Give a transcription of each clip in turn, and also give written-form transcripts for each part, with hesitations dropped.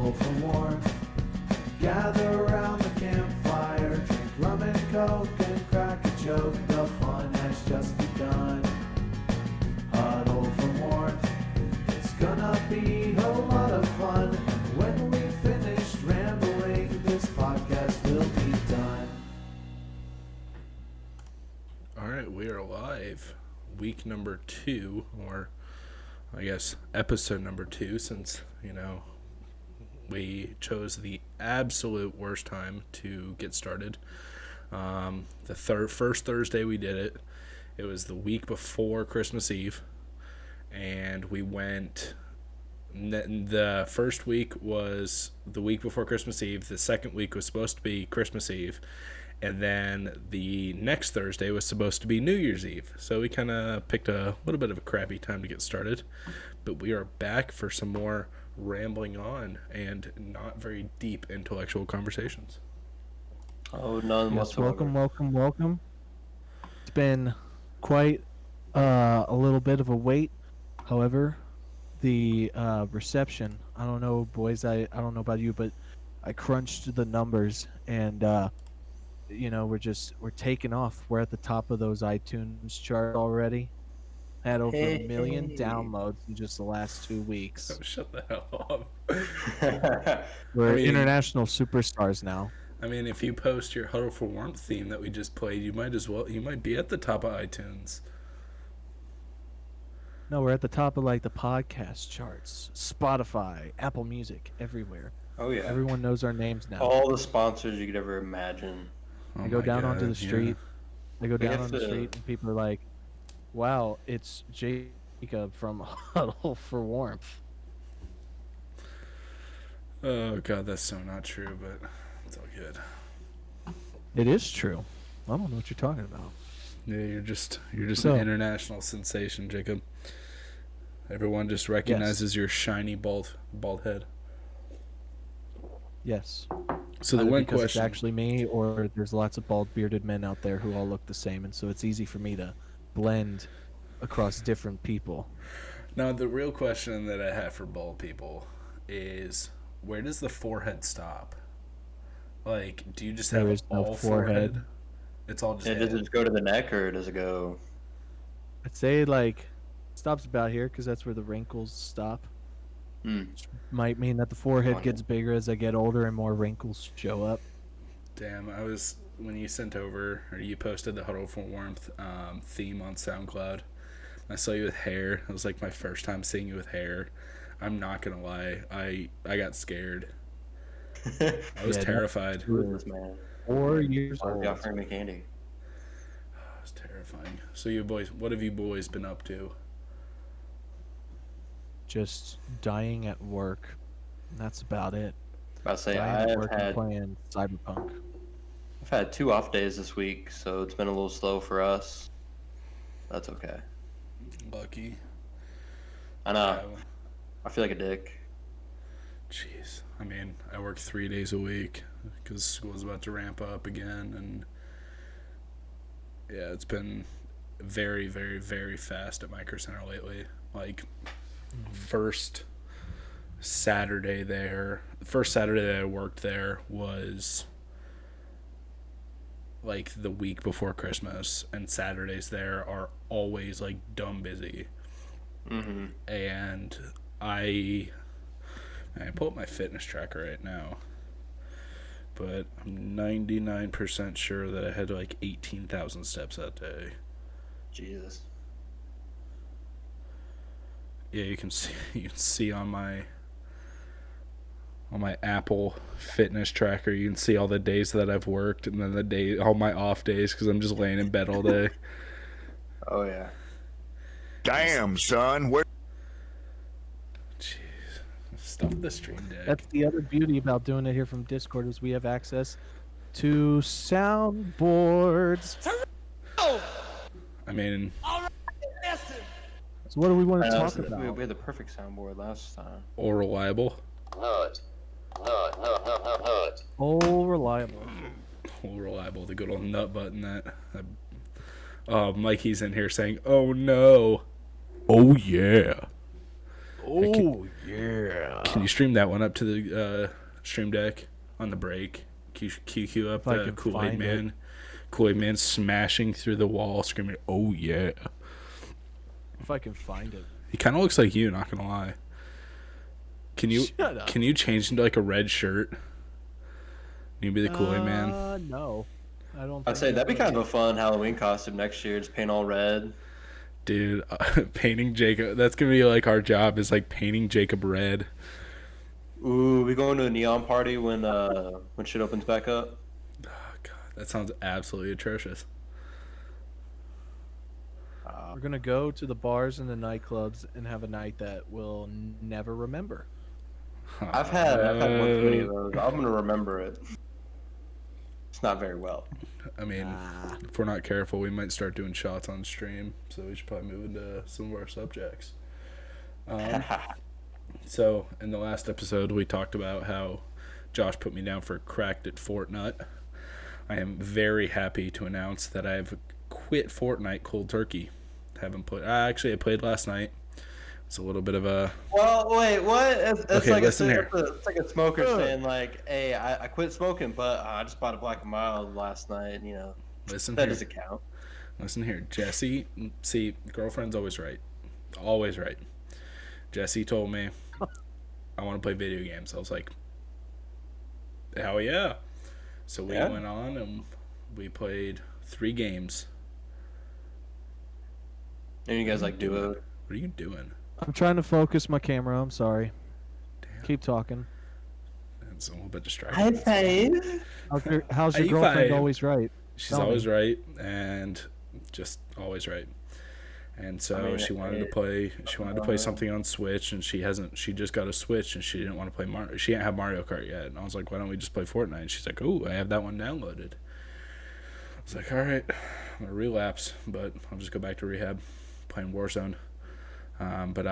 Huddle for warmth. Gather around the campfire, drink rum and coke and crack a joke. The fun has just begun. Huddle for warmth. It's gonna be a lot of fun. And when we finished rambling, this podcast will be done. All right, we are live. Week number 2, or I guess episode number 2, since, we chose the absolute worst time to get started. The first Thursday we did it, it was the week before Christmas Eve, and we went. The first week was the week before Christmas Eve. The second week was supposed to be Christmas Eve, and then the next Thursday was supposed to be New Year's Eve. So we kind of picked a little bit of a crappy time to get started, but we are back for some more rambling on and not very deep intellectual conversations. Oh, none whatsoever. Welcome. It's been quite a little bit of a wait. However, the reception, I don't know, boys, I don't know about you, but I crunched the numbers and, we're taking off. We're at the top of those iTunes chart already. Had over 1 million downloads in just the last 2 weeks. Oh, shut the hell up. We're international superstars now. I mean, if you post your Huddle for Warmth theme that we just played, you might be at the top of iTunes. No, we're at the top of the podcast charts, Spotify, Apple Music, everywhere. Oh yeah, everyone knows our names now. All the sponsors you could ever imagine. I go down onto the street. I go down on the street, and people are like, "Wow, it's Jacob from Huddle for Warmth." Oh God, that's so not true, but it's all good. It is true. I don't know what you're talking about. Yeah, you're just an international sensation, Jacob. Everyone just recognizes your shiny bald head. Yes. So the one because question, it's actually me, or there's lots of bald bearded men out there who all look the same, and so it's easy for me to blend across different people. Now the real question that I have for bald people is, where does the forehead stop? Do you just have all forehead? It's all just. Yeah, does it just go to the neck, or does it go? I'd say stops about here because that's where the wrinkles stop. Which might mean that the forehead gets bigger as I get older and more wrinkles show up. Damn, when you sent over, or you posted the Huddle for Warmth theme on SoundCloud, I saw you with hair. It was my first time seeing you with hair. I'm not gonna lie, I got scared. I was terrified. This man. 4 years old. old. Offering me candy. It was terrifying. So you boys, what have you boys been up to? Just dying at work. That's about it. I'll say I've had playing Cyberpunk. I've had 2 off days this week, so it's been a little slow for us. That's okay. Lucky. I know. I feel like a dick. Jeez. I mean, I work 3 days a week because school's about to ramp up again, and yeah, it's been very, very, very fast at Micro Center lately. First Saturday that I worked there was the week before Christmas, and Saturdays there are always dumb busy. And I pull up my fitness tracker right now, but I'm 99% sure that I had 18,000 steps that day. Jesus. Yeah, you can see on my Apple Fitness tracker, you can see all the days that I've worked, and then all my off days because I'm just laying in bed all day. Oh yeah. Damn, son. Where? Jeez, stop the stream deck. That's the other beauty about doing it here from Discord, is we have access to soundboards. I mean, so what do we want to talk about? We had the perfect soundboard last time. all reliable. All reliable. All reliable. The good old nut button that. Mikey's in here saying, "Oh no." Oh yeah. Oh, yeah. Can you stream that one up to the stream deck on the break? QQ up If I the can Kool-Aid find Man. Kool-Aid Man smashing through the wall, screaming, "Oh yeah!" If I can find it. He kind of looks like you, not gonna lie. Can you Shut up. can you change into like a red shirt? You be the Kool-Aid Man. No. I don't I'd think say I that'd be could. kind of a fun Halloween costume next year. Just paint all red. Dude, painting Jacob. That's gonna be like our job is like painting Jacob red. Ooh, we going to a neon party when shit opens back up. Oh god, that sounds absolutely atrocious. We're going to go to the bars and the nightclubs and have a night that we'll never remember. I've had one too many of those. I'm gonna remember it. It's not very well. I mean, if we're not careful, we might start doing shots on stream. So we should probably move into some of our subjects. So in the last episode, we talked about how Josh put me down for cracked at Fortnite. I am very happy to announce that I have quit Fortnite cold turkey. Haven't played. Actually, I played last night. It's a little bit of a. Well, wait, what? It's Okay, like listen here. It's like a smoker saying like, "Hey, I quit smoking, but I just bought a Black and Mild last night." You know, Listen that here. doesn't count. Listen here, Jesse. See, girlfriend's always right. Always right. Jesse told me I want to play video games. I was like, hell yeah. So we went on and we played 3 games. And you guys like duo? What are you doing? I'm trying to focus my camera. I'm sorry. Damn. Keep talking. It's a little bit distracting. five. How's your High girlfriend five. always right? She's Tell me. always right and just always right. And so I mean, she wanted to play. She wanted to play something on Switch, and she hasn't. She just got a Switch, and she didn't want to play Mario. She didn't have Mario Kart yet. And I was like, "Why don't we just play Fortnite?" And she's like, "Oh, I have that one downloaded." I was like, "All right, I'm gonna relapse, but I'll just go back to rehab, playing Warzone." But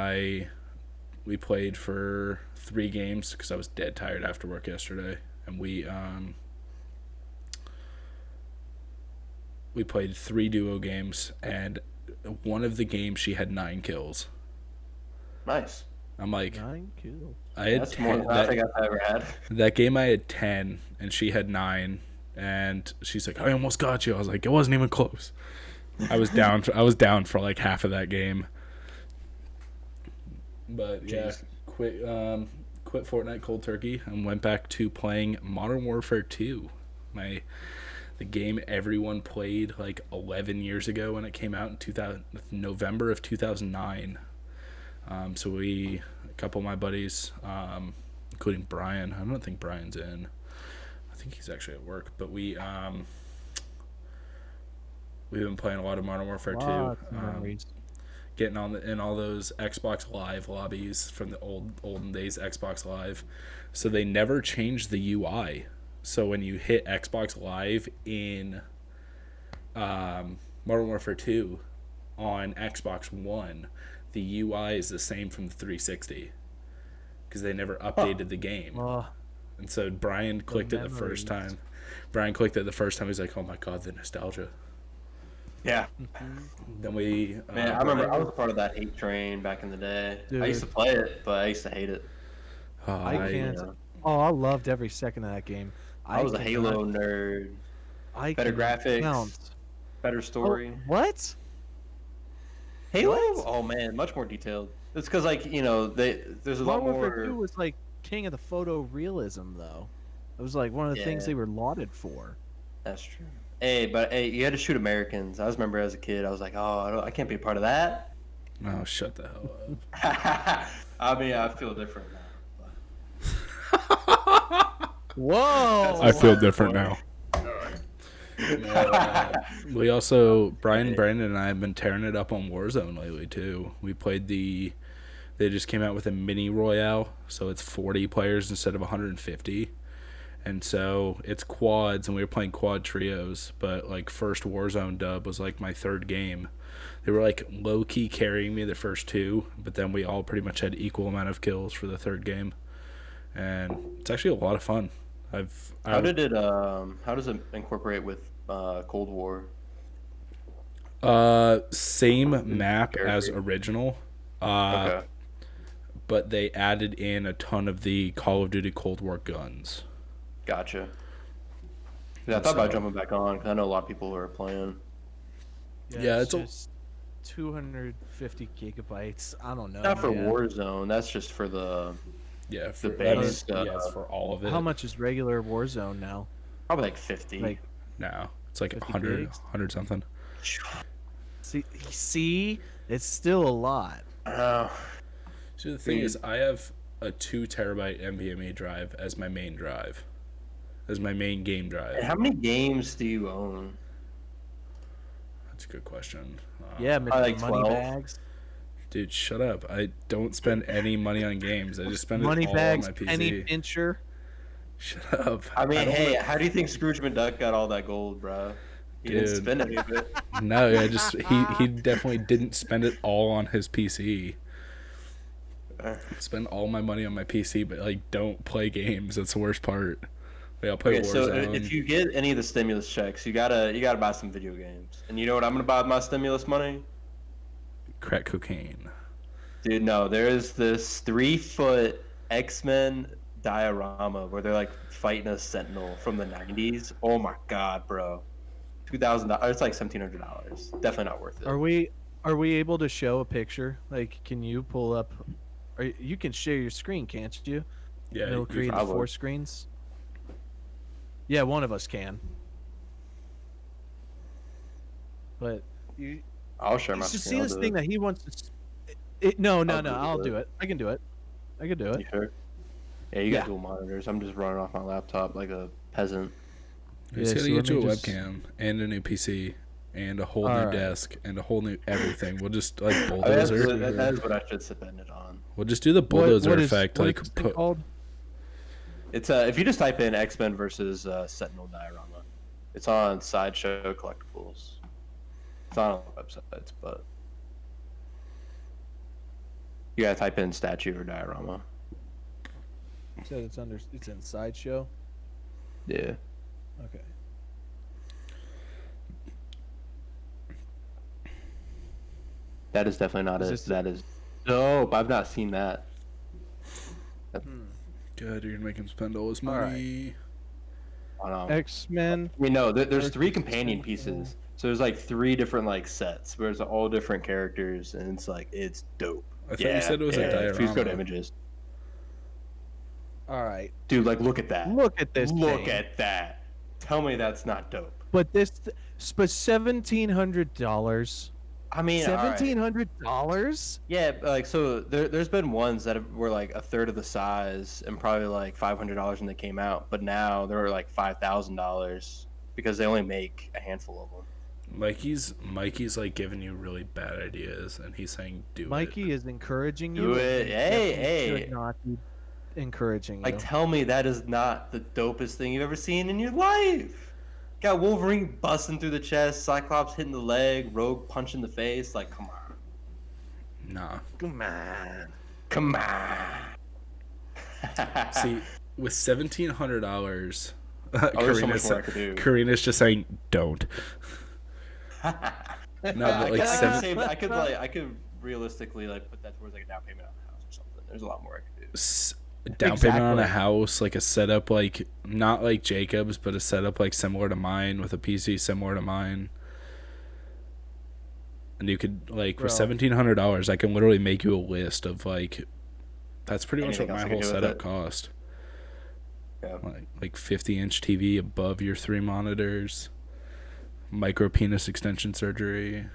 we played for 3 games because I was dead tired after work yesterday, and we played 3 duo games, and one of the games she had 9 kills. Nice. I'm like, 9 kills. I had That's more 10, than I think I've ever had. that game I had 10 and she had 9, and she's like, I almost got you. I was like, it wasn't even close. I was down for like half of that game. But yeah, quit Fortnite cold turkey and went back to playing Modern Warfare 2. The game everyone played like 11 years ago when it came out in November of 2009. So a couple of my buddies, including Brian. I don't think Brian's in. I think he's actually at work. But we've been playing a lot of Modern Warfare 2. Lots of memories. Getting in all those Xbox Live lobbies from the olden days Xbox Live. So they never changed the UI. So when you hit Xbox Live in Modern Warfare 2 on Xbox One, the UI is the same from the 360 because they never updated the game. And so Brian clicked it the first time. He's like, "Oh my god, the nostalgia." Yeah. Then we. Man, I remember I was a part of that hate train back in the day. Dude. I used to play it, but I used to hate it. I can't. Oh, I loved every second of that game. I was a Halo nerd. Better graphics, better story. What? Halo? What? Oh man, much more detailed. It's because there's a lot Modern Warfare 2 more. was like king of the photorealism, though. It was like one of the things Yeah. they were lauded for. That's true. Hey, you had to shoot Americans. I remember as a kid, I was like, oh, I can't be a part of that. Oh, shut the hell up. I mean, I feel different now. Whoa! I feel different now. We also, Brandon and I have been tearing it up on Warzone lately too. We played they just came out with a mini royale, so it's 40 players instead of 150. And so it's quads, and we were playing quad trios, but like first Warzone dub was like my 3rd game. They were like low-key carrying me the first 2, but then we all pretty much had equal amount of kills for the 3rd game. And it's actually a lot of fun. How does it incorporate with Cold War? Same map as original. Okay. but they added in a ton of the Call of Duty Cold War guns. Gotcha. Yeah, I thought about So- jumping back on because I know a lot of people who are playing. Yeah, it's it's a- just 250 gigabytes. I don't know. Not for man. Warzone. That's just for the Yeah, for base, yeah, it's for all of it. How much is regular Warzone now? probably like 50. Like, now? It's like 50 100, gigs? 100 something. see, it's still a lot. Oh, So the thing is, I have a 2 terabyte NVMe drive as my main drive, as my main game drive. and how many games do you own? That's a good question. Yeah, Mr. like 12. Moneybags. Dude, shut up. I don't spend any money on games. I just spend it all on Moneybags, my PC. Penny Pincher. Shut up. I mean, don't hey, wanna- how do you think Scrooge McDuck got all that gold, bro? He didn't Dude. spend any of it. No, I just he definitely didn't spend it all on his PC. Spend all my money on my PC, but like don't play games. That's the worst part. Like I'll play Okay, so Warzone. if you get any of the stimulus checks, you gotta buy some video games. And you know what I'm gonna buy with my stimulus money? Crack cocaine. Dude, no, there's this 3-foot X-Men diorama where they're like fighting a Sentinel from the 90s. Oh my god, bro. $2,000. It's like $1,700. Definitely not worth it. Are we able to show a picture? Like, can you pull up? Or you can share your screen, can't you? Yeah, And it'll you- create the probably. 4 screens. Yeah, one of us can. But you I'll share my just screen. see I'll this do thing it. that he wants to. No, I'll do I'll it. do it. I can do it. I can do it. You sure? Yeah, you got Yeah. dual monitors. I'm just running off my laptop like a peasant. You just Yeah, gotta so get let you a me just- webcam and a new PC and a whole new Alright. desk and a whole new everything. We'll just like Oh, that's- bulldozer. that is what I should spend it on. We'll just do the bulldozer what is, effect. what Like is this thing put. called? It's if you just type in X-Men versus Sentinel diorama, it's on Sideshow Collectibles. It's on all the websites, but you gotta type in statue or diorama. You said it's in Sideshow. Yeah. Okay. That is definitely not Is it. this- That is dope. I've not seen that. God, you're gonna make him spend all his Alright. money. I don't know. X-Men. I mean, no, there's 3 versus companion Sentinel. pieces. So there's like 3 different like sets where it's all different characters, and it's like it's dope. I thought you said it was a Please go to diorama. images, All right. dude. Like, look at that. Look at this. Look thing. at that. Tell me that's not dope. But but $1,700. I mean, all right. $1,700. Yeah, like so there's been ones that were like a third of the size and probably like $500 when they came out, but now they're like $5,000 because they only make a handful of them. Mikey's like giving you really bad ideas, and he's saying do Mikey is encouraging Do you. and it. he Hey, definitely hey. should not be encouraging Like, you. tell me that is not the dopest thing you've ever seen in your life. Got Wolverine busting through the chest, Cyclops hitting the leg, Rogue punching the face. Like, come on, it. Nah. come on, come on. See, with $1,700, Oh, there's so much more I could do. Karina's just saying don't. No, but like I could realistically like put that towards like a down payment on a house or something. There's a lot more I could do. down payment on a Exactly. house, like a setup like not like Jacob's, but a setup like similar to mine with a PC similar to mine. And you could like with Bro. $1,700, I can literally make you a list of like that's pretty much what Anything else my I can whole do with setup it? cost. Yeah. Like 50-inch TV above your 3 monitors, micro penis extension surgery.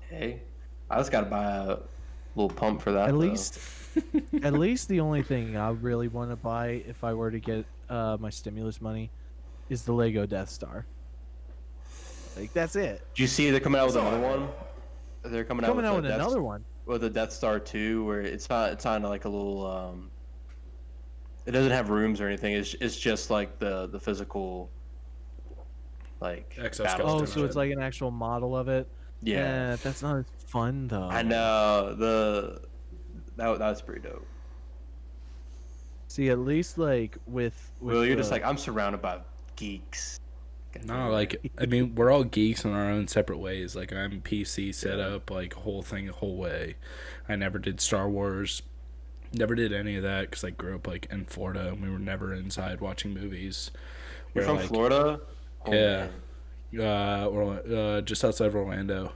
Hey, I just gotta buy a little pump for that. At though. least, at least the only thing I really want to buy if I were to get my stimulus money is the Lego Death Star. Like that's it. Do you see they're coming out with another one? They're coming out Coming with out a with another one. with a Death Star 2, where it's on like a little. It doesn't have rooms or anything. It's just like the physical. Like Exoskeleton. battle Oh, Skeleton so it's ship. like an actual model of it. Yeah. That's not as fun though. I know that was pretty dope. See, at least like with Will, you're just the- like I'm surrounded by geeks. No, like, I mean, we're all geeks in our own separate ways. Like, I'm PC set up, like, whole thing the whole way. I never did Star Wars, never did any of that because I grew up, like, in Florida, and we were never inside watching movies. You're Where, from Florida? Oh, Yeah. man. Just outside of Orlando.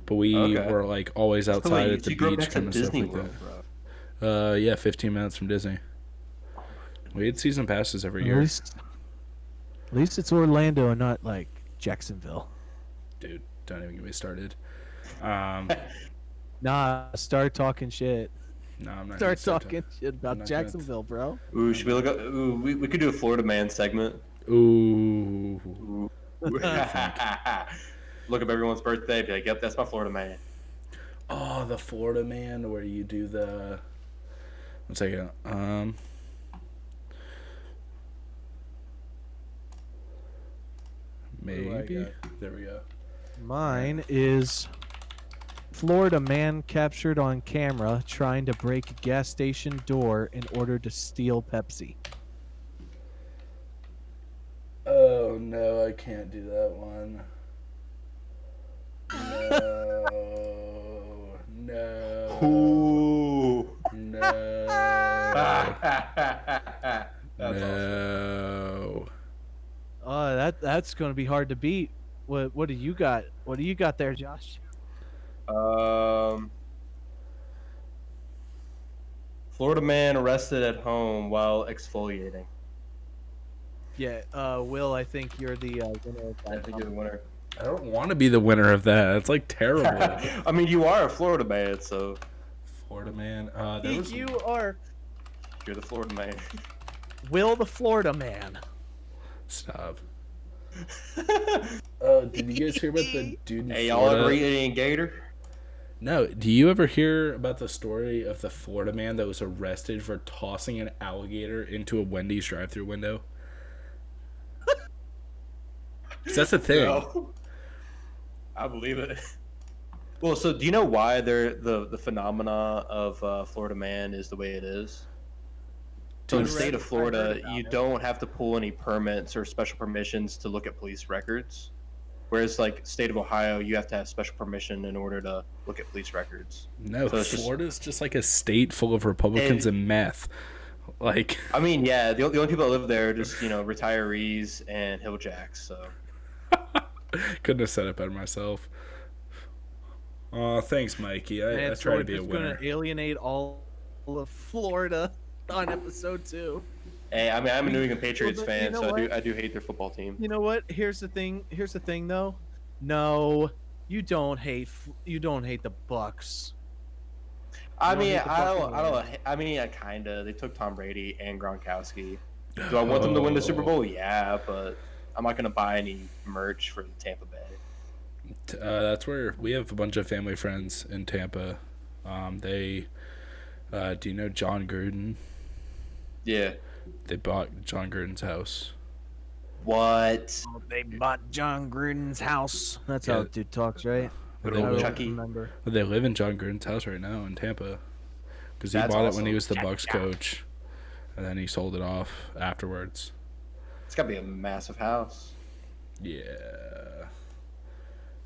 But we Okay. were, like, always So outside wait, at the you grew up beach, next to kind of stuff Disney like World, that. bro. Yeah, 15 minutes from Disney. We had season passes every At year. least it's Orlando and not like Jacksonville. Dude, don't even get me started. Nah, start talking shit. No, I'm not Start gonna talking shit I'm about not gonna- Jacksonville, bro. Ooh, should we look up? Ooh, we could do a Florida man segment. Ooh. Ooh. Look up everyone's birthday. Be like, yep, that's my Florida man. Oh, the Florida man, where you do the. One second. Maybe. There we go. Mine is Florida man captured on camera trying to break gas station door in order to steal Pepsi. Oh no, I can't do that one. No. Ooh. No. That's No. Oh, that's going to be hard to beat. What do you got? What do you got there, Josh? awesome. Florida man arrested at home while exfoliating. Yeah, Will, I think you're the winner of I that. think you're the winner. I don't want to be the winner of that. It's like terrible. I mean, you are a Florida man, so Florida man. There was You are you're the Florida man. Will the Florida man. Stop. Oh, did you guys hear about the dude in Hey, y'all Florida? ever eat any gator? No. Do you ever hear about the story of the Florida man that was arrested for tossing an alligator into a Wendy's drive-thru window? 'Cause that's a thing. No. I believe it. Well, so do you know why the phenomena of Florida man is the way it is? So in the state of Florida, you don't have to pull any permits or special permissions to look at police records. Whereas, like, state of Ohio, you have to have special permission in order to look at police records. No, So it's just- Florida's just like a state full of Republicans and meth. Like, I mean, yeah, the only people that live there are just, retirees and hilljacks, so. couldn't have said it better myself. Thanks, Mikey. I try to be a winner. going to alienate all of Florida on episode 2. Hey, I mean, I'm a New England Patriots but fan, you know so what? I do hate their football team. You know what? Here's the thing though. No, you don't hate the Bucks. I You don't mean, hate the I Buccaneers. don't. I mean, I kinda. They took Tom Brady and Gronkowski. Do I want them to win the Super Bowl? Yeah, but I'm not gonna buy any merch for Tampa Bay. That's where we have a bunch of family friends in Tampa. Do you know John Gruden? Yeah. They bought John Gruden's house. What? They bought John Gruden's house. That's how Yeah. the dude talks, right? Good They old live- Chucky. Remember. But they live in John Gruden's house right now in Tampa. Because he That's bought it when he awesome. was the Bucks coach. And then he sold it off afterwards. It's gotta be a massive house. Yeah.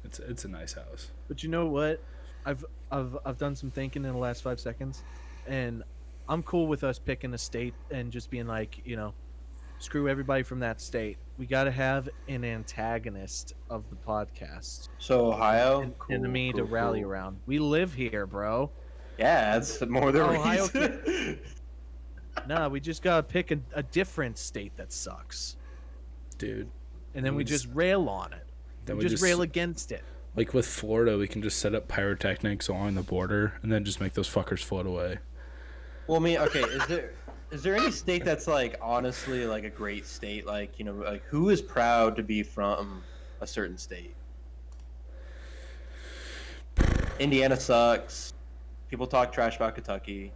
It's a nice house. But you know what? I've done some thinking in the last 5 seconds, and I'm cool with us picking a state and just being like, screw everybody from that state. We got to have an antagonist of the podcast, So Ohio, an cool, enemy to cool, rally cool. around. We live here, bro. Yeah, that's more the Ohio reason. Nah, we just got to pick a different state that sucks, Dude. and then we just rail on it. Then We just rail against it. Like with Florida, we can just set up pyrotechnics along the border and then just make those fuckers float away. Well, I mean, okay, is there any state that's like honestly like a great state? Like, like who is proud to be from a certain state? Indiana sucks. People talk trash about Kentucky.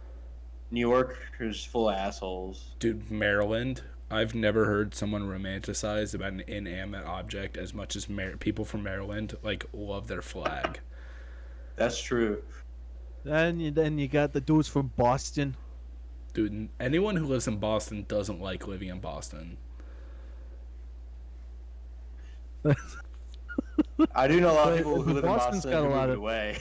New York is full of assholes. Dude, Maryland, I've never heard someone romanticize about an inanimate object as much as people from Maryland like love their flag. That's true. Then you got the dudes from Boston. Dude, anyone who lives in Boston doesn't like living in Boston. I do know a lot of But- people who but live in Boston's Boston got a who lot moved of- away.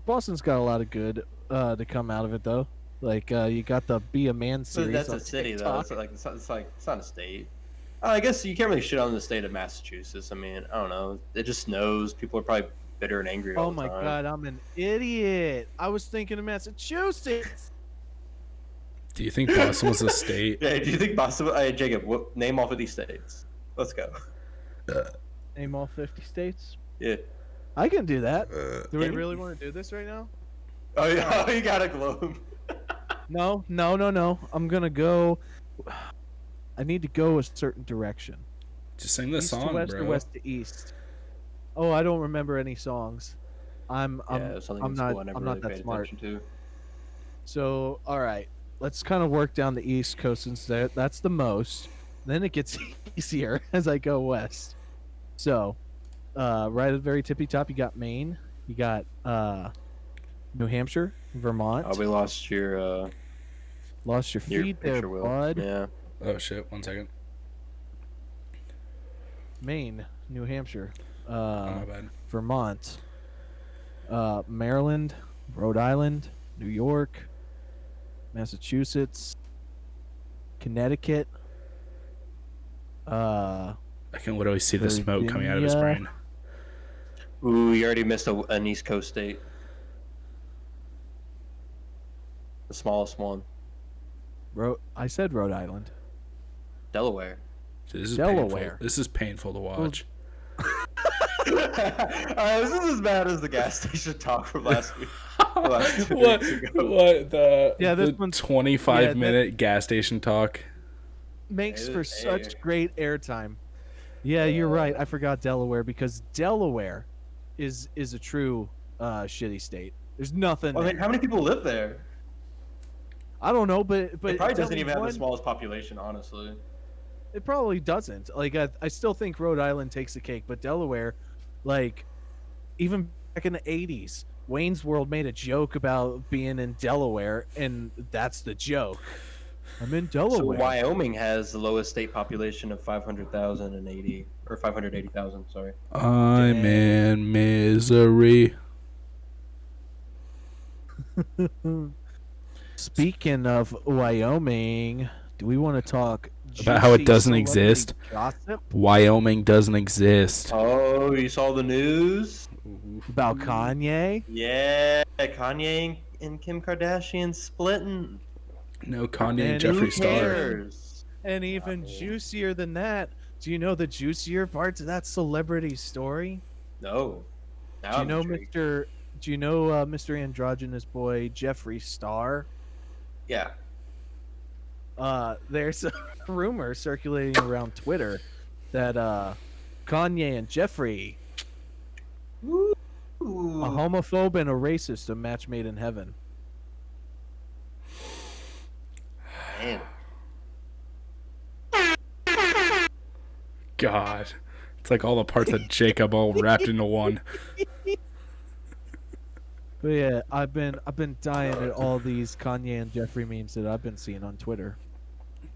Boston's got a lot of good to come out of it though. Like you got the Be a Man But series. that's on a city though. TikTok. It's not a state. I guess you can't really shit on the state of Massachusetts. I mean, I don't know. It just snows. People are probably bitter and angry all Oh the my time. god, I'm an idiot. I was thinking of Massachusetts. Do you think Boston was a state? Yeah, do you think Boston? Jacob, name off of these states. Let's go. Name all 50 states. Yeah. I can do that. Do we Can you? really want to do this right now? Oh yeah, you got a globe. No. I'm gonna go. I need to go a certain direction. Just sing the East song, to west bro. or west to east. Oh, I don't remember any songs. I'm Something I'm in not school I never I'm really not that paid smart. attention to. So all right, let's kind of work down the east coast since that's the most. Then it gets easier as I go west. So, right at the very tippy top, you got Maine, you got New Hampshire, Vermont. Oh, we lost your Lost your feed there, picture, Will. bud. Yeah. Oh shit! 1 second. Maine, New Hampshire, Oh, my bad. Vermont, Maryland, Rhode Island, New York, Massachusetts, Connecticut. I can literally see the smoke coming out of his Virginia. brain. Ooh, you already missed an East Coast state. The smallest one, I said Rhode Island. Delaware. This is Delaware. Painful. This is painful to watch. This is as bad as the gas station talk from last week. Last 2 What? weeks ago. What the? Yeah, this the one's- 25-minute gas station talk. Makes Hey, for hey. such great airtime. Yeah, you're right. I forgot Delaware because Delaware is a true shitty state. There's nothing. I mean, there. how many people live there? I don't know, but It probably tell doesn't me even have one- the smallest population, honestly. It probably doesn't. Like I still think Rhode Island takes the cake, but Delaware, like, even back in the '80s, Wayne's World made a joke about being in Delaware, and that's the joke. I'm in So Delaware. Wyoming has the lowest state population of 500,080 or 580,000. Sorry. I'm in misery. Speaking of Wyoming, do we want to talk About how it juicy doesn't celebrity exist? Gossip Wyoming doesn't exist. Oh, you saw the news? about Kanye? Yeah, Kanye and Kim Kardashian splitting. No Kanye and And who Jeffree Star. cares? And even juicier than that, do you know the juicier parts of that celebrity story? No. Now Do you I'm know intrigued. Mr. Androgynous boy Jeffree Star? Yeah. There's a rumor circulating around Twitter that Kanye and Jeffree, Ooh. a homophobe and a racist, a match made in heaven. Man. God. It's like all the parts of Jacob all wrapped into one. But yeah, I've been dying at all these Kanye and Jeffree memes that I've been seeing on Twitter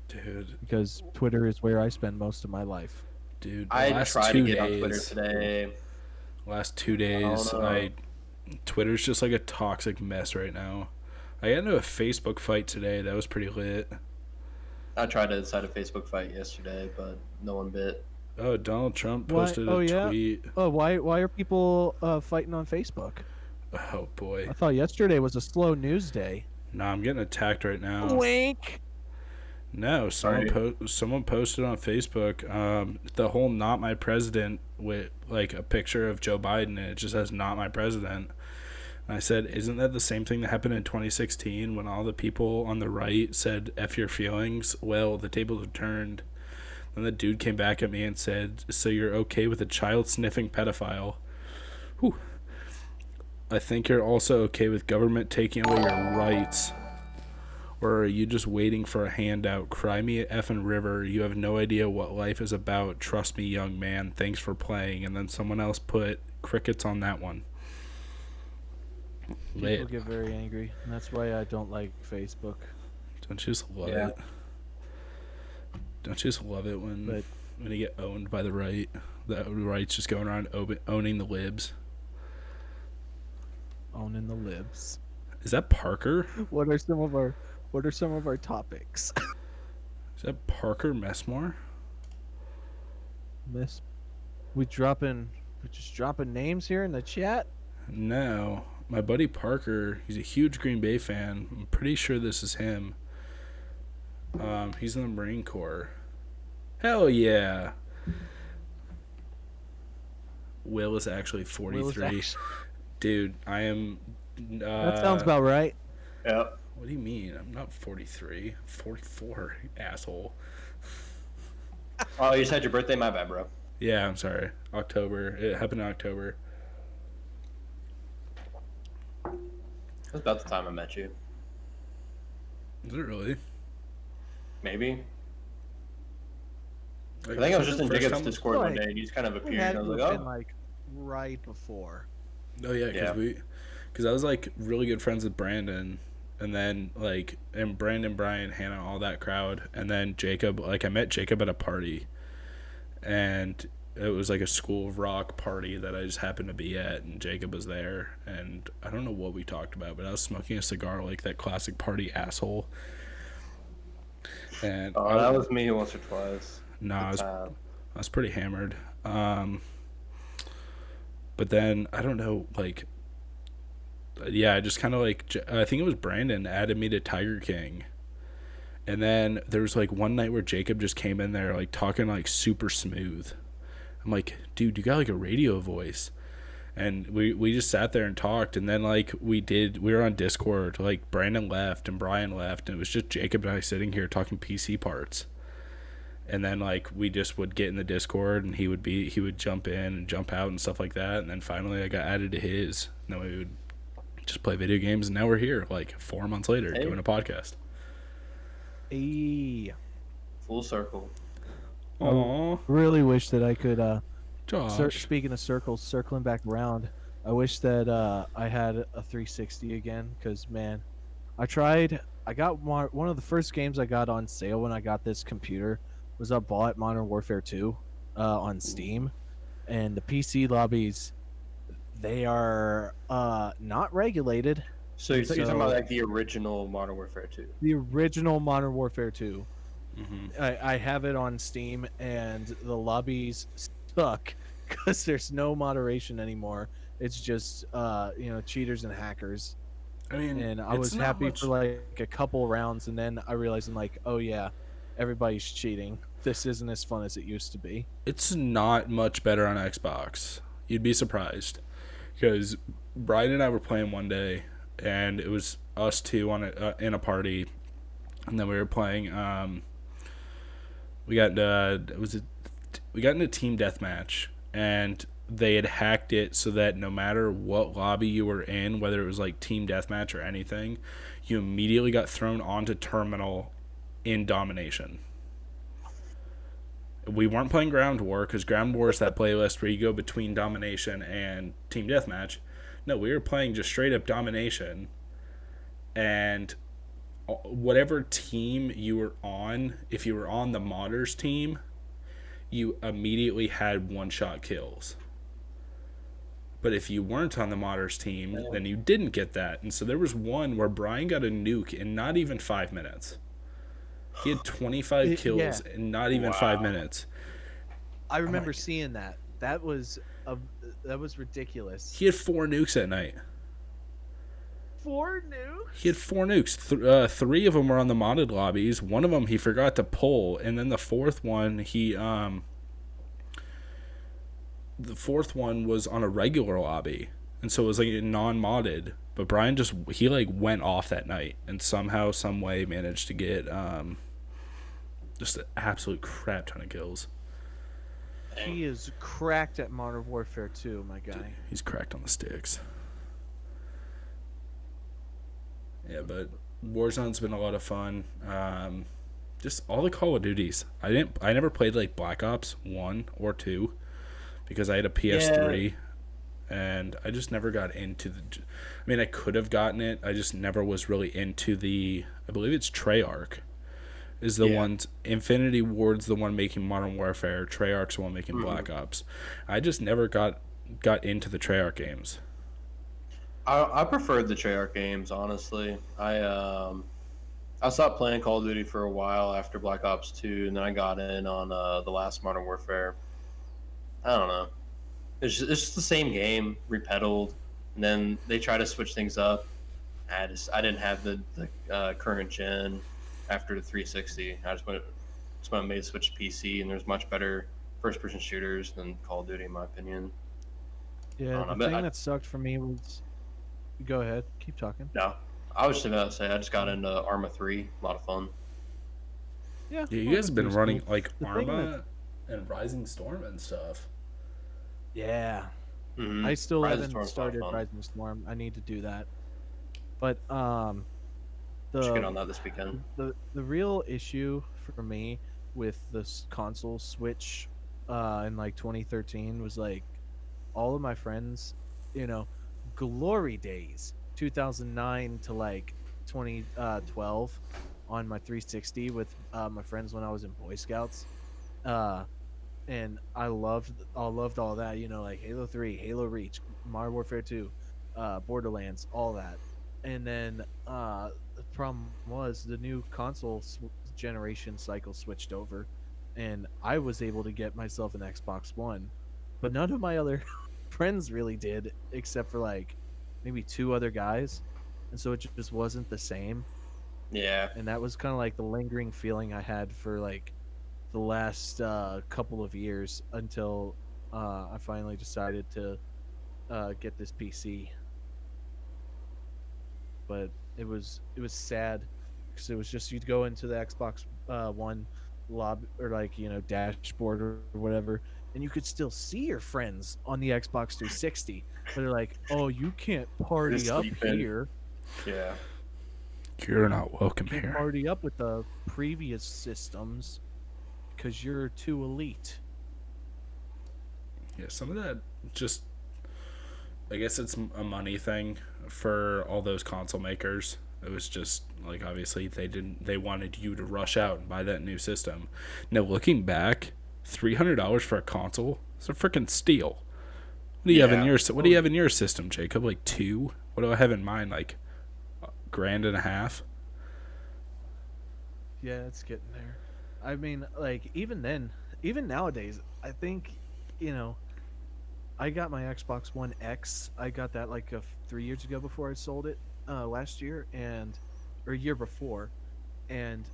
Dude. because Twitter is where I spend most of my life. Dude. The I last tried two to get on days. Twitter today. Last 2 days, know. Twitter's just like a toxic mess right now. I got into a Facebook fight today. That was pretty lit. I tried to incite a Facebook fight yesterday, but no one bit. Oh, Donald Trump Why- posted oh, a yeah? tweet. Oh, why are people fighting on Facebook? Oh boy. I thought yesterday was a slow news day. Nah, I'm getting attacked right now. Wink. No, someone posted on Facebook the whole "not my president" with like a picture of Joe Biden, and it just says "not my president." And I said, "Isn't that the same thing that happened in 2016 when all the people on the right said F your feelings?" Well, the tables have turned. Then the dude came back at me and said, "So you're okay with a child sniffing pedophile?" Whew. I think you're also okay with government taking away your rights. Or are you just waiting for a handout? Cry me a effing river. You have no idea what life is about. Trust me, young man. Thanks for playing. And then someone else put crickets on that one. People Lit. get very angry, and that's why I don't like Facebook. Don't you just love Yeah. it? Don't you just love it when But when you get owned by the right. The right's just going around owning the libs. Owning the libs. Is that Parker? What are some of our topics? Is that Parker Messmore? Miss, we just dropping names here in the chat. No, my buddy Parker. He's a huge Green Bay fan. I'm pretty sure this is him. He's in the Marine Corps. Hell yeah. Will is actually 43. Dude, I am. That sounds about right. Yep. What do you mean? I'm not 43. I'm 44, you asshole. Oh, you just had your birthday? My bad, bro. Yeah, I'm sorry. October. It happened in October. That's about the time I met you. Is it really? Maybe. Like, I think I was just the in first Jacob's time- Discord one Like, day, and you just kind of It appeared. had And I to was have like, been oh. like right before. Oh yeah, because I was like really good friends with Brandon, and then and Brandon, Brian, Hannah, all that crowd, and then Jacob. Like I met Jacob at a party, and it was like a School of Rock party that I just happened to be at, and Jacob was there, and I don't know what we talked about, but I was smoking a cigar like that classic party asshole. And Oh, that was me once or twice. I Good time. was pretty hammered. But then I don't know, I just kind of I think it was Brandon added me to Tiger King, and then there was like one night where Jacob just came in there like talking like super smooth. I'm like, dude, you got like a radio voice, and we just sat there and talked, and then we were on Discord, like Brandon left and Brian left, and it was just Jacob and I sitting here talking PC parts. And then we just would get in the Discord, and he would jump in and jump out and stuff like that. And then finally I got added to his. And then we would just play video games, and now we're here 4 months later doing a podcast. Hey. Full circle. Aww, Really wish that I could Josh. speaking of circles, circling back around, I wish that I had a 360 again, because man, I got one of the first games I got on sale when I got this computer was I bought Modern Warfare 2 on Steam, and the PC lobbies, they are not regulated. So you're talking about the original Modern Warfare 2? The original Modern Warfare 2. Mm-hmm. I have it on Steam, and the lobbies suck because there's no moderation anymore. It's just cheaters and hackers. I mean, And I was happy for a couple rounds, and then I realized I'm like, oh yeah, everybody's cheating. This isn't as fun as it used to be. It's not much better on Xbox. You'd be surprised, because Brian and I were playing one day, and it was us two in a party, and then we were playing. We got into team deathmatch, and they had hacked it so that no matter what lobby you were in, whether it was team deathmatch or anything, you immediately got thrown onto terminal in domination. We weren't playing Ground War, because Ground War is that playlist where you go between domination and team deathmatch. No, we were playing just straight up domination, and whatever team you were on, if you were on the modders team, you immediately had one-shot kills. But if you weren't on the modders team, then you didn't get that. And so there was one where Brian got a nuke in not even 5 minutes. He had 25 kills in not even 5 minutes. I remember seeing that. That was ridiculous. He had 4 nukes that night. 4 nukes? He had 4 nukes. 3 of them were on the modded lobbies. One of them he forgot to pull, and then the fourth one was on a regular lobby, and so it was non-modded. But Brian he went off that night, and somehow, some way, managed to get just an absolute crap ton of kills. He is cracked at Modern Warfare 2, my guy. Dude, he's cracked on the sticks. Yeah, but Warzone's been a lot of fun. Just all the Call of Duties. I never played Black Ops 1 or 2 because I had a PS3, and I just never got into I could have gotten it. I just never was really into I believe it's Treyarch. is the Yeah. one. Infinity Ward's the one making Modern Warfare. Treyarch's the one making Black Ops. I just never got into the Treyarch games. I preferred the Treyarch games, honestly. I stopped playing Call of Duty for a while after Black Ops 2, and then I got in on the last Modern Warfare. I don't know. It's just the same game, repedaled, and then they try to switch things up. I didn't have the current gen after the 360. I just went and made a switch to PC, and there's much better first-person shooters than Call of Duty, in my opinion. Yeah, I the thing that sucked for me was. Go ahead, keep talking. No, I was just about to say I just got into Arma 3. A lot of fun. Yeah, Yeah, you guys have been running cool. like The thing Arma and Rising Storm and stuff. Yeah, Mm-hmm. I still Rising haven't Storm's a lot started of fun. Rising Storm. I need to do that. But Should get the on that this weekend. the real issue for me with this console switch in like 2013 was like all of my friends, glory days 2009 to like 2012 on my 360 with my friends when I was in Boy Scouts. And I loved all that, like Halo 3, Halo Reach, Modern Warfare 2, Borderlands, all that. And then the problem was the new console generation cycle switched over, and I was able to get myself an Xbox One, but none of my other friends really did, except for like maybe 2 other guys, and so it just wasn't the same. Yeah. And that was kind of like the lingering feeling I had for like the last couple of years until I finally decided to get this PC. But it was sad because it was just you'd go into the Xbox One lobby or like dashboard or whatever, and you could still see your friends on the Xbox 360, but they're like, "Oh, you can't party They're up sleeping. here. Yeah. You're not welcome You can't here. party up with the previous systems because you're too elite." Yeah, some of that just, I guess it's a money thing for all those console makers. It was just like, obviously they wanted you to rush out and buy that new system. Now looking back, $300 for a console is a freaking steal. What do you have in Yeah. your system, Jacob? Like 2? What do I have in mine? Like $1,500? Yeah, it's getting there. I mean, like even nowadays, I think, I got my Xbox One X. I got that like 3 years ago before I sold it last year or a year before, and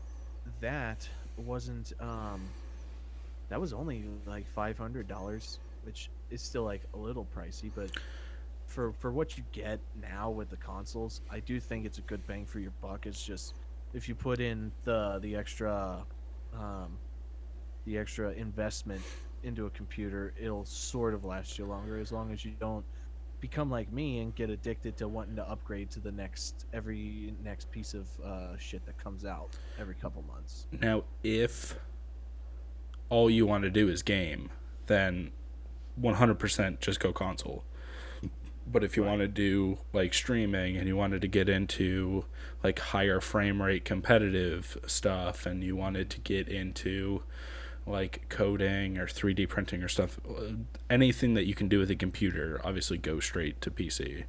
that wasn't that was only like $500, which is still like a little pricey, but for what you get now with the consoles, I do think it's a good bang for your buck. It's just if you put in the extra investment into a computer, it'll sort of last you longer as long as you don't become like me and get addicted to wanting to upgrade to the next piece of shit that comes out every couple months. Now, if all you want to do is game, then 100% just go console. But if you want to do like streaming and you wanted to get into like higher frame rate competitive stuff and you wanted to get into like coding or 3D printing or stuff, anything that you can do with a computer, obviously go straight to PC.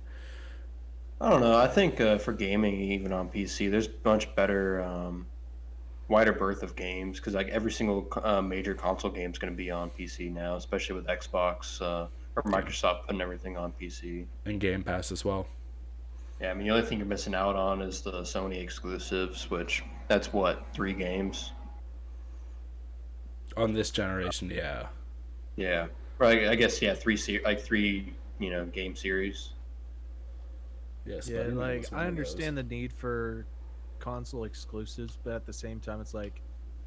I don't know. I think for gaming, even on PC, there's much better, wider berth of games because like every single major console game is going to be on PC now, especially with Xbox or Microsoft putting everything on PC. And Game Pass as well. Yeah, I mean the only thing you're missing out on is the Sony exclusives, which that's what 3 games. On this generation, yeah. Yeah, right. I guess 3 game series. Yes. Yeah, like I understand the need for console exclusives, but at the same time, it's like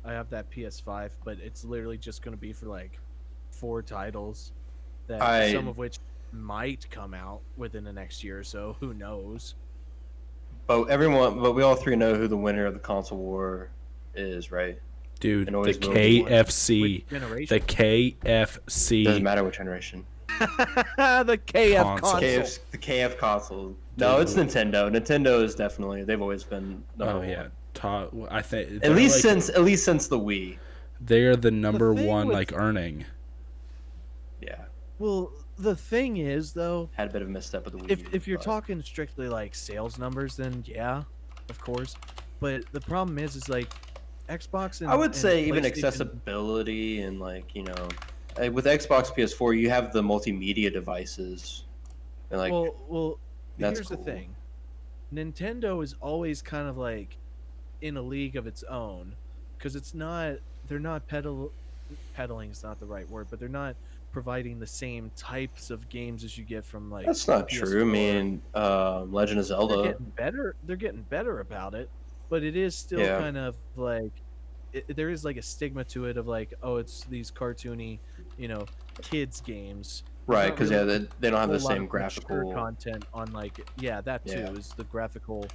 I have that PS5, but it's literally just going to be for like 4 titles, some of which might come out within the next year or so. Who knows? But we all 3 know who the winner of the console war is, right? Dude, And the always will be one. KFC. Which generation? The KFC. Doesn't matter which generation. The KF Console. console. The KF console. No, it's Nintendo. Nintendo is definitely, they've always been number Oh, one. yeah. top. I think At least since the Wii. they're the number thing one with- like earning. Yeah, Well, the thing is though, had a bit of a misstep with the Wii. if you're but- talking strictly like sales numbers, then yeah, of course. But the problem is like Xbox and I would say even PlayStation- accessibility and like with Xbox PS4 you have the multimedia devices, and like well, that's here's cool. the thing. Nintendo is always kind of like in a league of its own because they're not peddling is not the right word, but they're not providing the same types of games as you get from like That's not the true. I PS4. mean, Legend of They're Zelda. getting better. They're getting better about it, but it is still Yeah. kind of like there is like a stigma to it of like, oh, it's these cartoony, kids games. There's Right, not because really they don't have a the whole lot same of mature graphical. content on like that too Yeah. is the graphical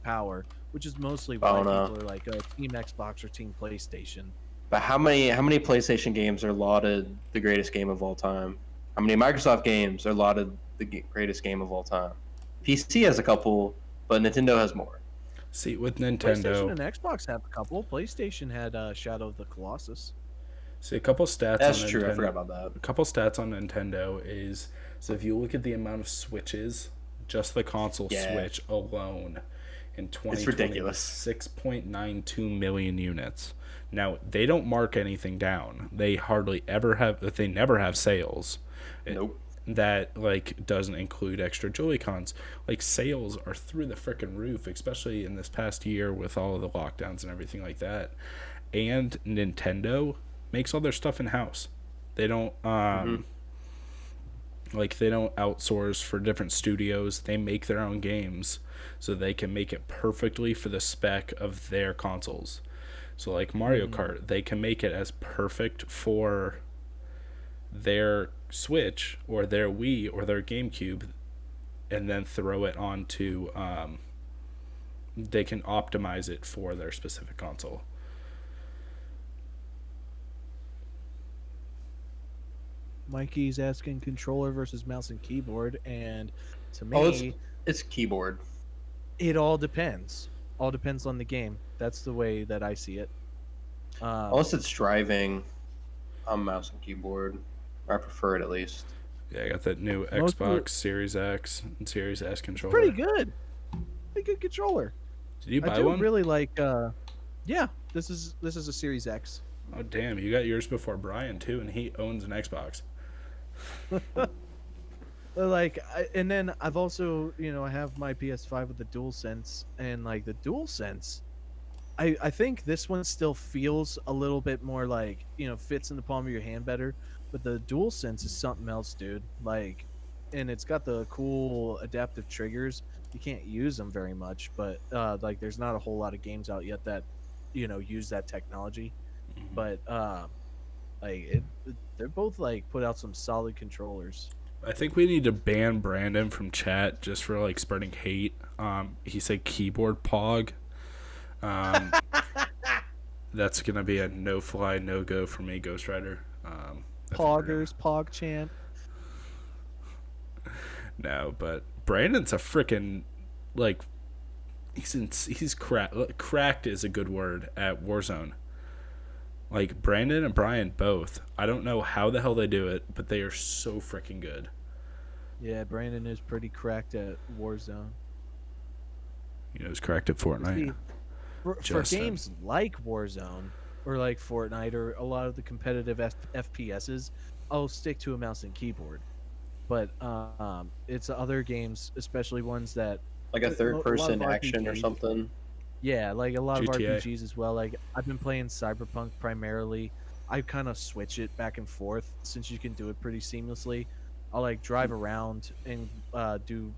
power, which is mostly I why don't know. people are like Team Xbox or Team PlayStation. But how many PlayStation games are lauded the greatest game of all time? How many Microsoft games are lauded the greatest game of all time? PC has a couple, but Nintendo has more. See, with PlayStation Nintendo, and Xbox have a couple. PlayStation had Shadow of the Colossus. see a couple stats. That's on true. I Nintendo. forgot about that. A couple stats on Nintendo is so if you look at the amount of Switches, just the console Yeah. Switch alone in 2020 It's ridiculous. 6.92 million units. Now they don't mark anything down. They hardly ever have. They never have sales. Nope. That like doesn't include extra Joy-Cons. Like sales are through the freaking roof, especially in this past year with all of the lockdowns and everything like that. And Nintendo makes all their stuff in house. They don't like they don't outsource for different studios. They make their own games so they can make it perfectly for the spec of their consoles. So like Mario Kart, they can make it as perfect for their Switch or their Wii or their GameCube and then throw it onto they can optimize it for their specific console. Mikey's asking controller versus mouse and keyboard, and to me, Oh, it's keyboard. it all depends. All depends on the game. That's the way that I see it. Unless it's driving, I'm mouse and keyboard. I prefer it at least. Yeah, I got that new Most of Xbox Series X and Series S controller. Pretty good. Pretty good controller. Did you buy I do one? really like. Yeah, this is a Series X. Oh damn, you got yours before Brian too, and he owns an Xbox. And then I've also, I have my PS5 with the DualSense, and like the DualSense, I think this one still feels a little bit more like, fits in the palm of your hand better, but the DualSense is something else, dude. Like, and it's got the cool adaptive triggers. You can't use them very much, but like there's not a whole lot of games out yet that, use that technology. But they're both like put out some solid controllers. I think we need to ban Brandon from chat just for like spreading hate. He said keyboard pog. That's gonna be a no fly, no go for me, Ghost Rider. Poggers, PogChamp. No, but Brandon's a freaking like he's cracked is a good word at Warzone. Like Brandon and Brian both. I don't know how the hell they do it, but they are so freaking good. Yeah, Brandon is pretty cracked at Warzone. He's cracked at Fortnite. See, for games like Warzone or like Fortnite or a lot of the competitive FPSs, I'll stick to a mouse and keyboard. But it's other games, especially ones that Like a third-person lot of action or RPGs. something. Yeah, like a lot GTA. of RPGs as well. Like I've been playing Cyberpunk primarily. I kind of switch it back and forth since you can do it pretty seamlessly. I'll like drive around and do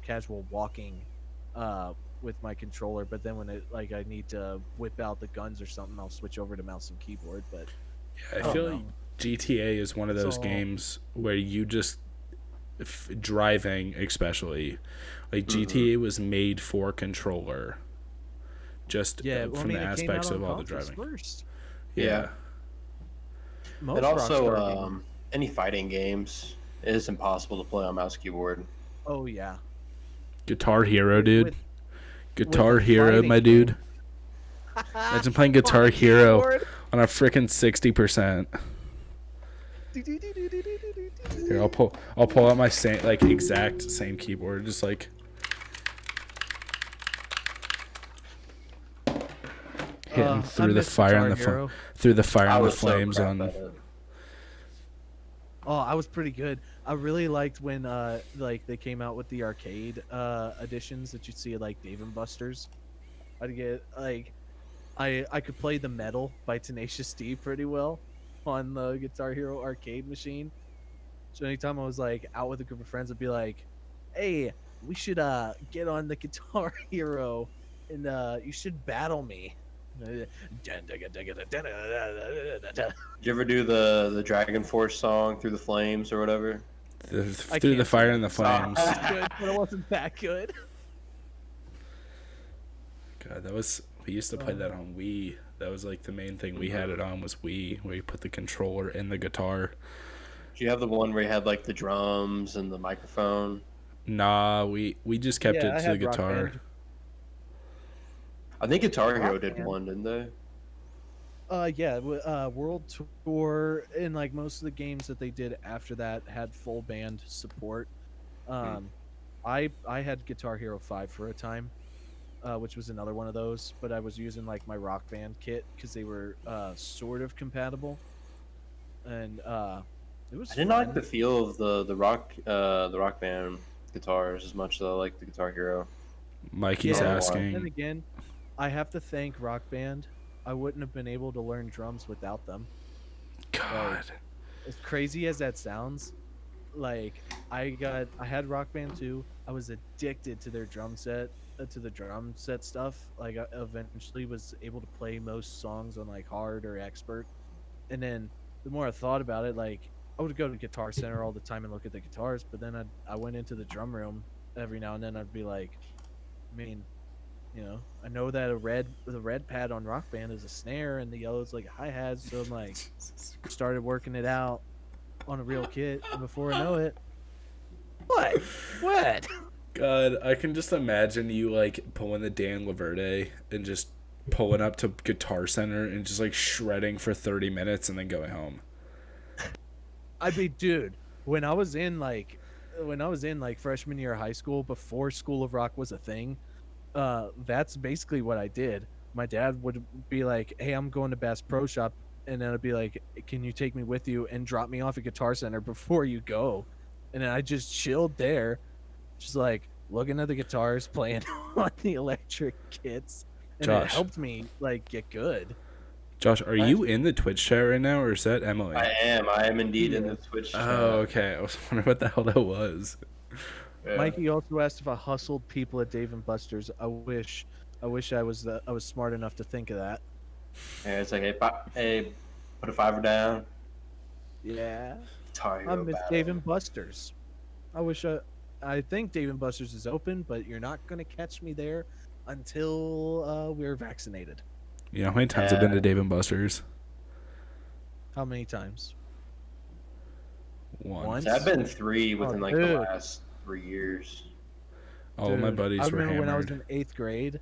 casual walking with my controller, but then when I need to whip out the guns or something, I'll switch over to mouse and keyboard. But Yeah, I feel like GTA is one of those games where you just driving, especially like GTA was made for controller. Just from the aspects of all the driving. First. Yeah. Most And also, Rockstar games- any fighting games is impossible to play on mouse keyboard. oh yeah. Guitar Hero, dude. With- Guitar with a Hero, fighting my game. dude. Imagine playing Guitar On a Hero keyboard. on a freaking 60%. Here, I'll pull out my exact same keyboard, just like hitting I through the miss fire Guitar and the Hero. through the fire I and the was so flames crap on. at it. Oh, I was pretty good. I really liked when like they came out with the arcade editions that you'd see at like Dave and Buster's. I'd get like I could play the Metal by Tenacious D pretty well on the Guitar Hero arcade machine. So anytime I was like out with a group of friends, I'd be like, "Hey, we should get on the Guitar Hero and you should battle me." Did you ever do the Dragon Force song Through the Flames or whatever? I Through the can't fire do and the it. flames. It was good, but it wasn't that good. God, we used to play that on Wii. That was like the main thing we had it on was Wii, where you put the controller in the guitar. Do you have the one where you had like the drums and the microphone? Nah, we just kept Yeah, it I to the had Rock guitar. Band. I think Guitar Hero Rock did Band. one, didn't they? Yeah, World Tour and like most of the games that they did after that had full band support. I had Guitar Hero 5 for a time, which was another one of those, but I was using like my Rock Band kit because they were sort of compatible, and it was. I didn't fun. like the feel of the Rock Band guitars as much as I like the Guitar Hero. Mikey's Yeah. asking. And again, I have to thank Rock Band. I wouldn't have been able to learn drums without them. God. As crazy as that sounds, like I had Rock Band 2. I was addicted to their drum set, to the drum set stuff. Like I eventually was able to play most songs on like hard or expert. And then the more I thought about it, like I would go to Guitar Center all the time and look at the guitars, but then I went into the drum room every now and then. I'd be like, I mean, you know, I know that the red pad on Rock Band is a snare and the yellow is like a hi-hat, so I'm like started working it out on a real kit, and before I know it, what? God, I can just imagine you like pulling the Dan Laverde and just pulling up to Guitar Center and just like shredding for 30 minutes and then going home. I mean, dude, when I was in like freshman year of high school, before School of Rock was a thing, that's basically what I did. My dad would be like, "Hey, I'm going to Bass Pro Shop," and then I'd be like, "Can you take me with you and drop me off at Guitar Center before you go?" And then I just chilled there, just like looking at the guitars, playing on the electric kits, and it Josh. helped me like get good. Josh, are you in the Twitch chat right now, or is that Emily? I am indeed in the Twitch chat. Oh, okay. I was wondering what the hell that was. Yeah. Mikey also asked if I hustled people at Dave and Buster's. I wish I was smart enough to think of that. Yeah, it's like, hey, put a $5 down. Yeah, Guitar I Hero miss battle. Dave and Buster's. I think Dave and Buster's is open, but you're not gonna catch me there until we're vaccinated. You know how many times I've been to Dave and Buster's? How many times? Once. I've been 3 within like the dude. last 3 years. All of my Dude, buddies I were remember when I was hammered. in 8th grade.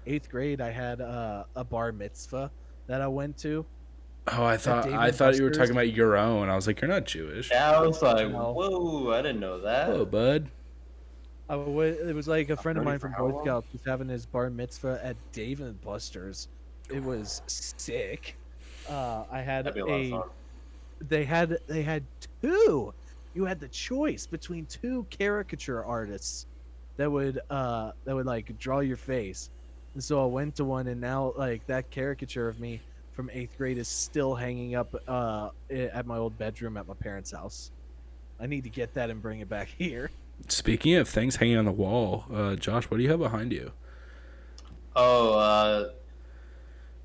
8th grade, I had a bar mitzvah that I went to. Oh, I Dave and thought you were Buster's. talking about your own. I was like, you're not Jewish. Yeah, I was like, No. whoa, I didn't know that. Hello, bud. It was like a friend of Ready mine for from how Boy long? Scouts was having his bar mitzvah at Dave and Buster's. It was sick. I had That'd be a lot of fun. They had two. You had the choice between two caricature artists that would like draw your face. And so I went to one, and now like that caricature of me from 8th grade is still hanging up at my old bedroom at my parents' house. I need to get that and bring it back here. Speaking of things hanging on the wall, Josh, what do you have behind you? Oh,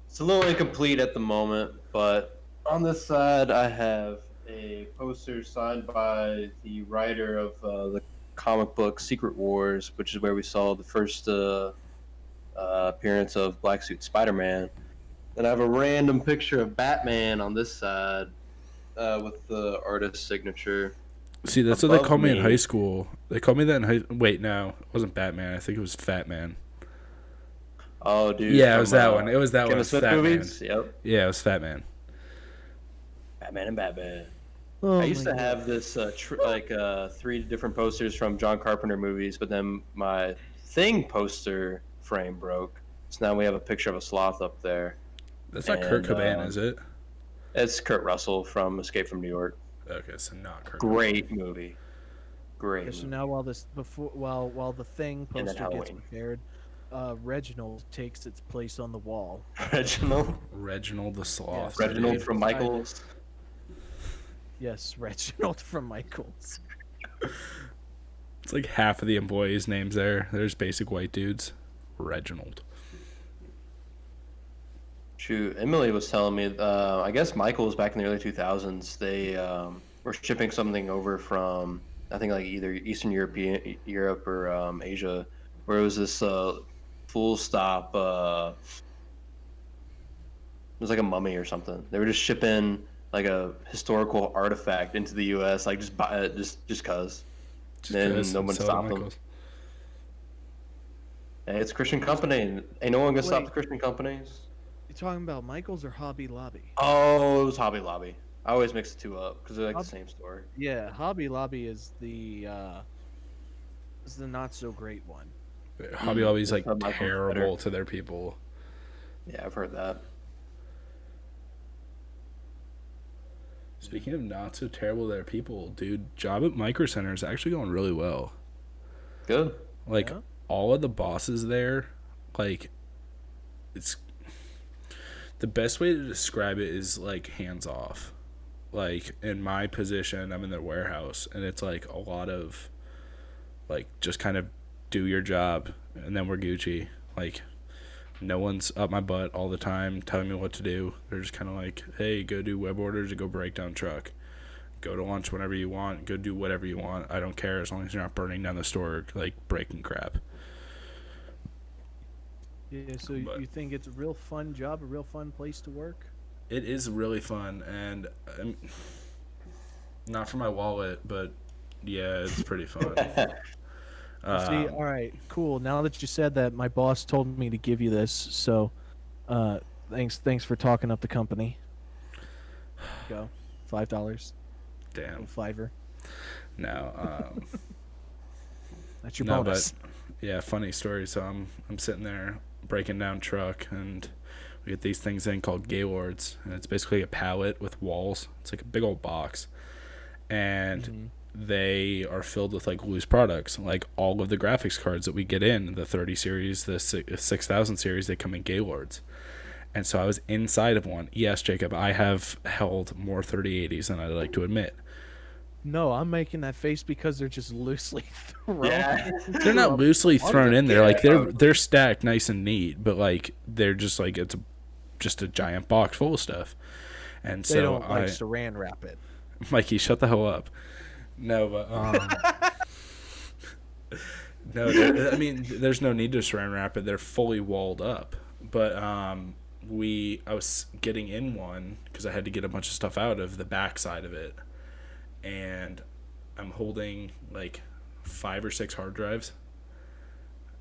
it's a little incomplete at the moment, but on this side I have a poster signed by the writer of the comic book Secret Wars, which is where we saw the first appearance of Black Suit Spider-Man. And I have a random picture of Batman on this side with the artist's signature. See, that's what they Above called me in me. high school. They called me that in high. Wait, no, it wasn't Batman. I think it was Fat Man. Oh, dude. Yeah, it from, was that one. It was that Kevin one. Smith Fat movies. Man. Yep. Yeah, it was Fat Man. Batman and Batman. Oh I used my to have this 3 different posters from John Carpenter movies, but then my Thing poster frame broke. So now we have a picture of a sloth up there. That's not Kurt And, Cobain, is it? It's Kurt Russell from Escape from New York. Okay, so not Kurt. Great movie. Great. Okay, so movie. now while the thing And then poster gets Halloween. prepared, Reginald takes its place on the wall. Reginald. Reginald the Sloth. Yes. Reginald dude. from Michaels. Yes, Reginald from Michaels. It's like half of the employees' names there. There's basic white dudes. Reginald. Shoot, Emily was telling me. I guess Michaels back in the early 2000s. They were shipping something over from I think like either Eastern Europe or Asia, where it was this full stop. It was like a mummy or something. They were just shipping like a historical artifact into the U.S. Like just buy it, just cause. Then no one stopped them. Hey, it's a Christian company. Ain't no one gonna stop Wait. the Christian companies. You talking about Michaels or Hobby Lobby? Oh, it was Hobby Lobby. I always mix the two up because they're like the Hob- same store. Yeah, Hobby Lobby is the not so great one. Hobby Lobby's like Michael's terrible better. to their people. Yeah, I've heard that. Speaking of not so terrible to their people, dude, job at Micro Center is actually going really well. Good. Like Yeah? all of the bosses there, like it's the best way to describe it is like hands off. Like in my position, I'm in the warehouse and it's like a lot of like just kind of do your job and then we're Gucci. Like no one's up my butt all the time telling me what to do. They're just kind of like, hey, go do web orders or go break down truck. Go to lunch whenever you want. Go do whatever you want. I don't care as long as you're not burning down the store, like breaking crap. Yeah, so But- you think it's a real fun job, a real fun place to work? It is really fun, and not for my wallet, but yeah, it's pretty fun. See, all right, cool. Now that you said that, my boss told me to give you this, so thanks for talking up the company. Go, $5, Damn. $5. No. That's your No, bonus. but yeah, funny story. So I'm sitting there breaking down truck, and we get these things in called Gaylords, and it's basically a pallet with walls. It's like a big old box, and they are filled with like loose products, like all of the graphics cards that we get in the 30 series, the 6000 series. They come in Gaylords. And so I was inside of one. Yes, Jacob, I have held more 3080s than I'd like to admit. No, I'm making that face because they're just loosely thrown. Yeah. They're not loosely thrown in there. Like Yeah. they're stacked nice and neat, but like they're just like just a giant box full of stuff. And They so don't like saran wrap it. Mikey, shut the hell up. No, but no, I mean, there's no need to saran wrap it. They're fully walled up. But I was getting in one because I had to get a bunch of stuff out of the back side of it, and I'm holding like 5 or 6 hard drives.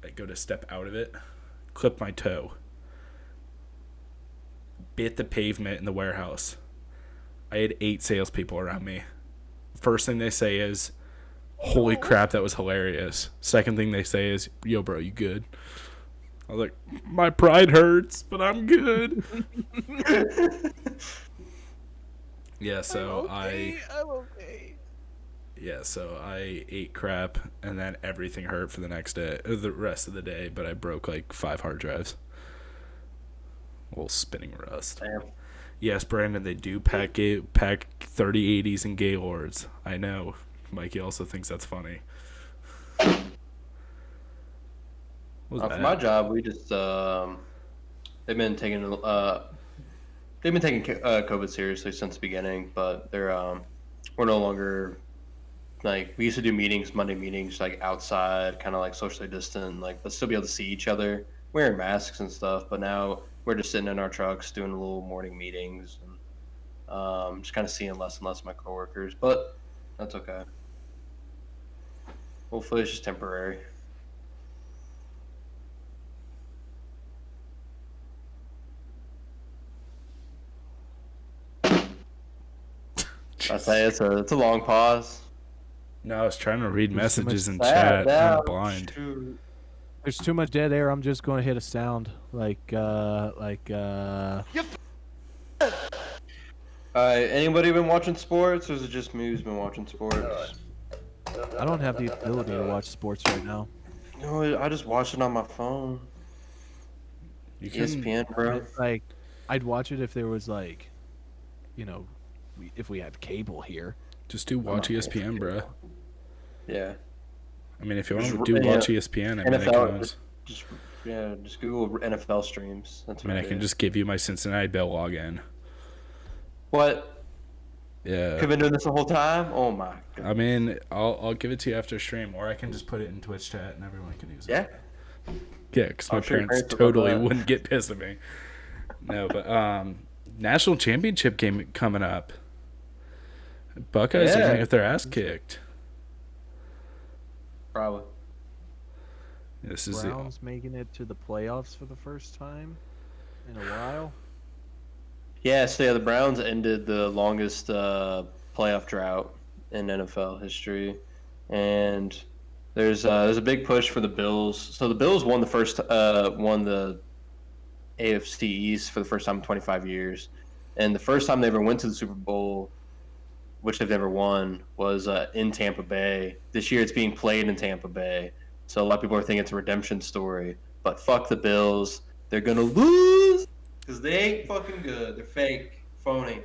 I go to step out of it, clip my toe, bit the pavement in the warehouse. I had 8 salespeople around me. First thing they say is, holy crap, that was hilarious. Second thing they say is, yo, bro, you good? I was like, my pride hurts, but I'm good. Yeah, so I'm okay. so I ate crap, and then everything hurt for the next day, or the rest of the day, but I broke like 5 hard drives. A little spinning rust. Damn. Yes, Brandon, they do pack 3080s and Gaylords. I know. Mikey also thinks that's funny. What was For that? my job, we just they've been taking COVID seriously since the beginning, but we're no longer like we used to do meetings, Monday meetings, like outside, kind of like socially distant, like but still be able to see each other, wearing masks and stuff. But now we're just sitting in our trucks doing little morning meetings and just kind of seeing less and less of my coworkers. But that's okay. Hopefully, it's just temporary. I say it's a long pause. No, I was trying to read There's too messages much in Sad chat. now, I'm blind. shoot. There's too much dead air. I'm just going to hit a sound Anybody been watching sports, or is it just me who's been watching sports? I don't have the ability to watch sports right now. No, I just watch it on my phone. You can, ESPN, bro. Like, I'd watch it if there was like, if we had cable here. just do watch not ESPN, bro. Yeah. I mean, if you want Just to do yeah, watch ESPN, I mean, I NFL, can, just Google NFL streams. That's what I can just give you my Cincinnati Bell login. What? Yeah. I've been doing this the whole time. Oh my god. I mean, I'll give it to you after stream, or I can just put it in Twitch chat and everyone can use it. Yeah. Yeah, because my I'm sure your parents parents would love totally that. wouldn't get pissed at me. No, but national championship game coming up. Buckeyes are Yeah. gonna get their ass kicked. Probably. This is Browns making it to the playoffs for the first time in a while. Yeah. So yeah, the Browns ended the longest playoff drought in NFL history, and there's a big push for the Bills. So the Bills won the AFC East for the first time in 25 years, and the first time they ever went to the Super Bowl, which they've never won, was in Tampa Bay. This year it's being played in Tampa Bay. So a lot of people are thinking it's a redemption story. But fuck the Bills. They're going to lose because they ain't fucking good. They're fake, phony.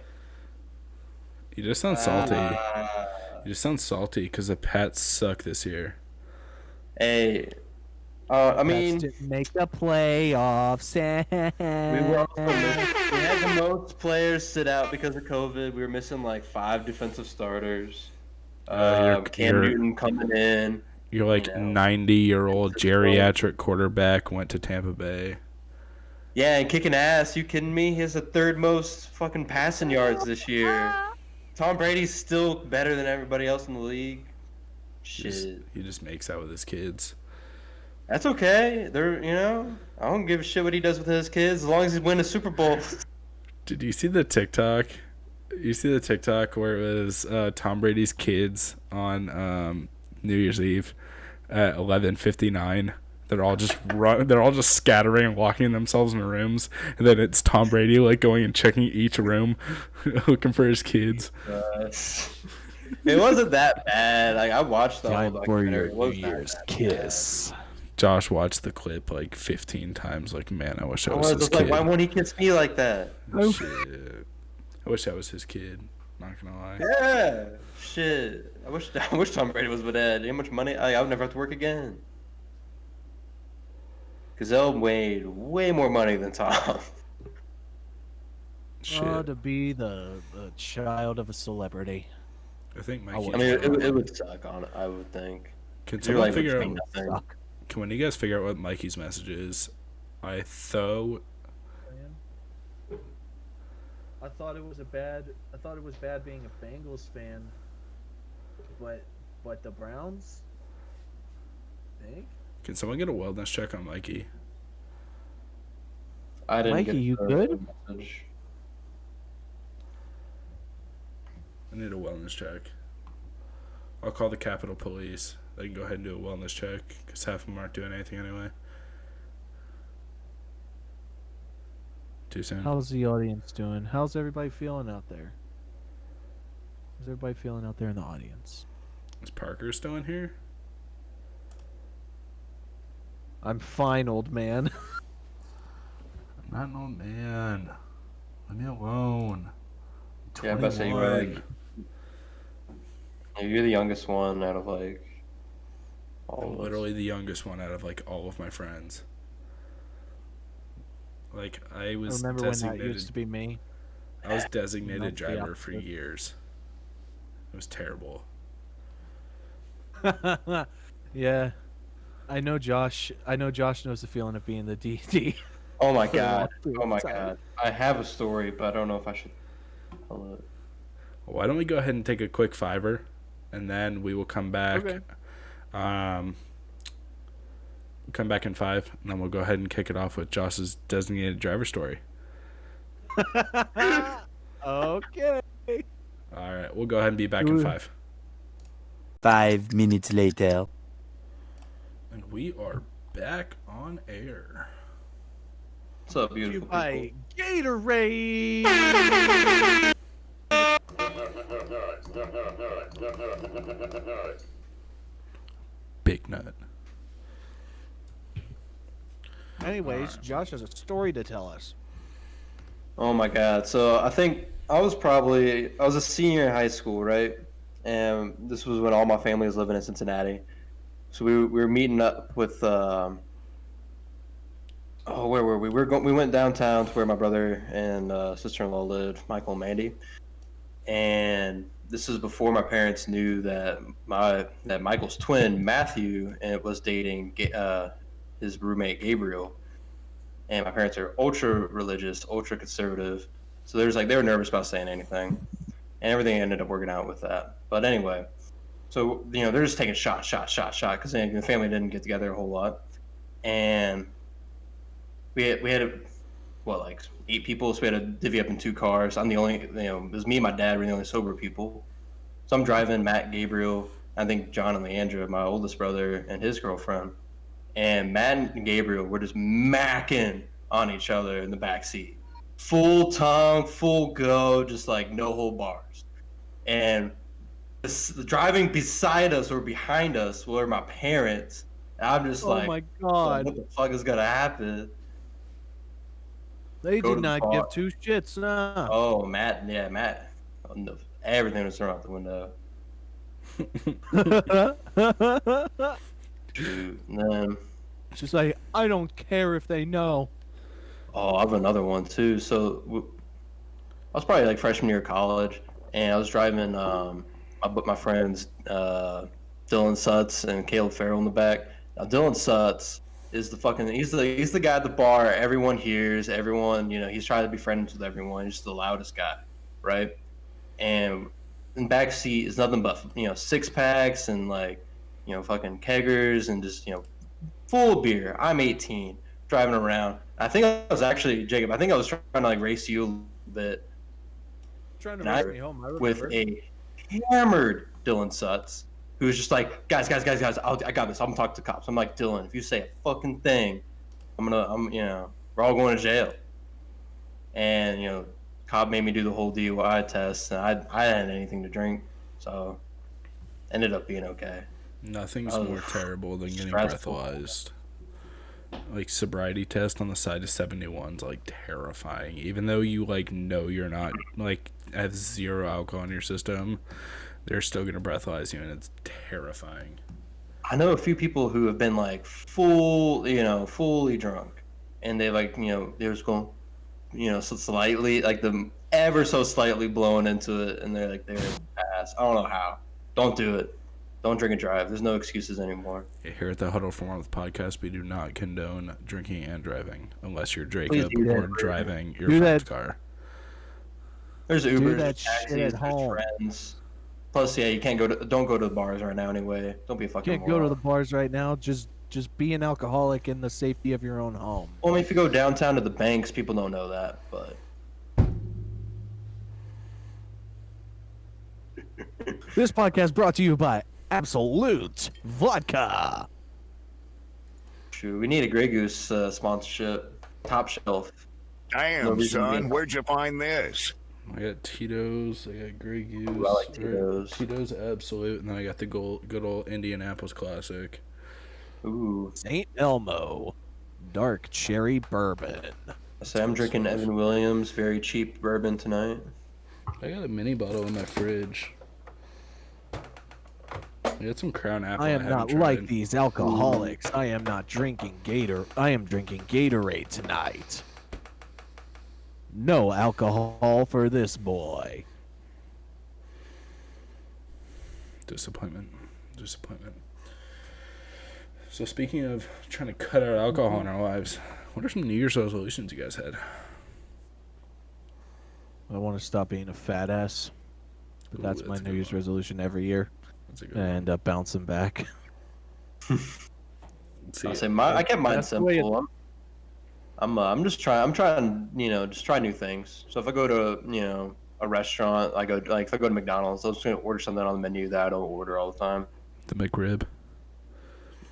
You just sound salty. Uh, You just sound salty because the Pats suck this year. Hey, I mean, Pats didn't make the playoffs. we had the most players sit out because of COVID. We were missing like 5 defensive starters. Cam Newton coming in. You're like You know, 90-year-old geriatric quarterback went to Tampa Bay. Yeah, and kicking ass. You kidding me? He has the 3rd most fucking passing yards this year. Tom Brady's still better than everybody else in the league. Shit. He just makes out with his kids. That's okay. I don't give a shit what he does with his kids as long as he's winning a Super Bowl. Did you see the TikTok? You see the TikTok where it was Tom Brady's kids on New Year's Eve at 11:59. They're all just scattering and locking themselves in rooms, and then it's Tom Brady like going and checking each room, looking for his kids. It wasn't that bad. Like I watched the whole Time for your documentary. It New wasn't that Year's bad. kiss. Josh watched the clip like 15 times. Like, man, I wish I I was was his just kid. like, why won't he kiss me like that? Shit. I wish I was his kid. Not gonna lie. Yeah, shit. I wish Tom Brady was with Ed. How much money? I would never have to work again. Gazelle made way more money than Tom. Shit. To be the child of a celebrity. I think I Mikey. I mean, it would suck on it. I would think. Can Your someone life would figure be out? nothing. Suck. Can one of you guys figure out what Mikey's message is? I thought I thought it was bad being a Bengals fan, but the Browns. Think? Can someone get a wellness check on Mikey? I didn't Mikey, get you the good? message. I need a wellness check. I'll call the Capitol Police. They can go ahead and do a wellness check because half of them aren't doing anything anyway. Too soon. How's the audience doing? How's everybody feeling out there? How's everybody feeling out there in the audience? Is Parker still in here? I'm fine, old man. I'm not an old man. Leave me alone. I'm Yeah, I'm about to say, you were, 21. You're the youngest one out of like all I'm of us. literally the youngest one out of like all of my friends. Like I was Remember when that designated. used to be me? I was designated Not the driver for opposite. years. It was terrible. Yeah. I know Josh knows the feeling of being the DD. Oh my For a long god. period Oh of my time. god. I have a story, but I don't know if I should tell it. Why don't we go ahead and take a quick fiver, and then we will come back. Okay. Come back in 5, and then we'll go ahead and kick it off with Josh's designated driver story. Okay. All right, we'll go ahead and be back in 5. 5 minutes later. And we are back on air. What's up, beautiful people? By Gatorade. Big nut. Anyways, Josh has a story to tell us. Oh my God! So I think I was a senior in high school, right? And this was when all my family was living in Cincinnati. So we were meeting up with where were we? We went downtown to where my brother and sister-in-law lived, Michael and Mandy. And this is before my parents knew that Michael's twin Matthew and was dating his roommate Gabriel. And my parents are ultra religious, ultra conservative, so they were nervous about saying anything, and everything ended up working out with that. But anyway, so they're just taking shot because the family didn't get together a whole lot, and we had like 8 people, so we had to divvy up in 2 cars. I'm the only, it was me and my dad were the only sober people. So I'm driving Matt, Gabriel, I think John and Leandra, my oldest brother, and his girlfriend. And Matt and Gabriel were just macking on each other in the back seat. Full tongue, full go, just like no hold bars. And driving beside us or behind us were my parents. And I'm just Oh my God. what the fuck is going to happen? They Go did to the not bar. give 2 shits, nah. Oh, Matt. Everything was thrown out the window. Shoot. And then, It's just like, I don't care if they know. I have another one too. So I was probably like freshman year of college, and I was driving my friends Dylan Sutz and Caleb Farrell in the back. Now Dylan Sutz is he's the guy at the bar everyone hears. Everyone, he's trying to be friends with everyone. He's just the loudest guy, right? And in the back seat is nothing but 6-packs and fucking keggers and just full of beer. I'm 18, driving around. I think I was actually Jacob. I think I was trying to race you a little bit. Trying to And race me home, I with remember. a hammered Dylan Sutz, who was just like, guys, I got this. I'm gonna talk to cops. I'm like, Dylan, if you say a fucking thing, we're all going to jail. And cop made me do the whole DUI test, and I hadn't anything to drink, so ended up being okay. Nothing's Oh, more terrible than getting stressful. breathalyzed. Like sobriety test on the side of 71's like terrifying. Even though you know you're not have 0 alcohol in your system, they're still gonna breathalyze you, and it's terrifying. I know a few people who have been fully drunk, and they they're just going, so slightly, the ever so slightly blowing into it, and they're pass. I don't know how. Don't do it. Don't drink and drive. There's no excuses anymore. Here at the HuddleForWarmth podcast, we do not condone drinking and driving unless you're Please Jacob do that. or driving your Do friend's that. car. There's Do Ubers, that there's shit taxis, at there's home. friends. Plus, you can't don't go to the bars right now anyway. Don't be a fucking Can't go to moron. the bars right now. Just be an alcoholic in the safety of your own home. Well, if you go downtown to the banks, people don't know that, but This podcast brought to you by Absolute Vodka. shoot, we need a Grey Goose sponsorship. Top shelf. No Damn, reason to son, be- where'd you find this? I got Tito's, I got Grey Goose, Ooh, I like Tito's. Tito's Absolute, and then I got the good old Indianapolis Classic. Ooh. St. Elmo Dark Cherry Bourbon. So I'm drinking Evan Williams, very cheap bourbon tonight. I got a mini bottle in my fridge. I got some Crown Apple. I am haven't not tried. like these alcoholics. I am not drinking I am drinking Gatorade tonight. No alcohol for this boy. Disappointment. So speaking of trying to cut out alcohol in our lives, what are some New Year's resolutions you guys had? I want to stop being a fat ass. But Ooh, that's my that's a New good Year's one. resolution every year. That's a good And I one. end up bouncing back. Let's see. I say I kept mine That's the way simple. I'm just trying. I'm trying. Just try new things. So if I go to a restaurant, if I go to McDonald's, I'm just gonna order something on the menu that I don't order all the time. The McRib.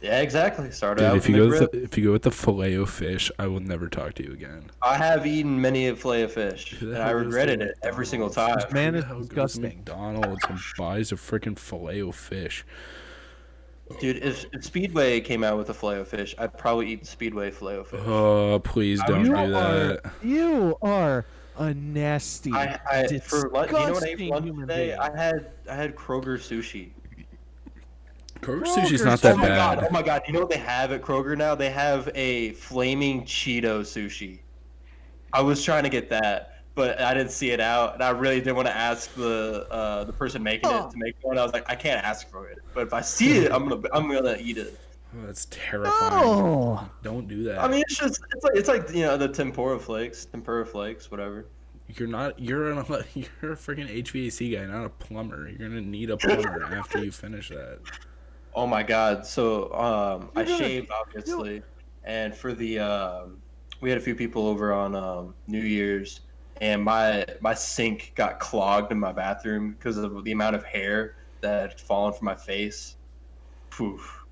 Yeah, exactly. Start Dude, out if with you McRib. if you go with the filet o fish, I will never talk to you again. I have eaten many a filet of fish, Who the and hell I goes to regretted it every single time. McDonald's? Man, Who it's the hell goes to disgusting. McDonald's and buys a freaking filet o fish. Dude, if Speedway came out with a filet of fish, I'd probably eat Speedway filet of fish. Oh, please don't You do that. You are a nasty, For lunch, you know what I ate disgusting for lunch human today? being. I had Kroger sushi. Kroger Kroger's sushi's not that Oh my bad. god! Oh my god! You know what they have at Kroger now? They have a flaming Cheeto sushi. I was trying to get that, but I didn't see it out, and I really didn't want to ask the person making it to make one. I was like, I can't ask for it, but if I see it, I'm gonna eat it. Oh, that's terrifying. Oh, Don't do that. I mean, it's like the tempura flakes, whatever. You're you're a freaking HVAC guy, not a plumber. You're gonna need a plumber after you finish that. Oh my god! So I You're gonna- shaved obviously, and for the we had a few people over on New Year's, and my sink got clogged in my bathroom because of the amount of hair that had fallen from my face. Poof.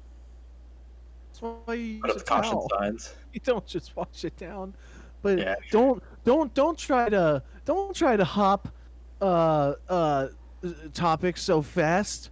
that's why you Put use up a caution towel. signs. You don't just wash it down, but Yeah. don't try to hop topics so fast.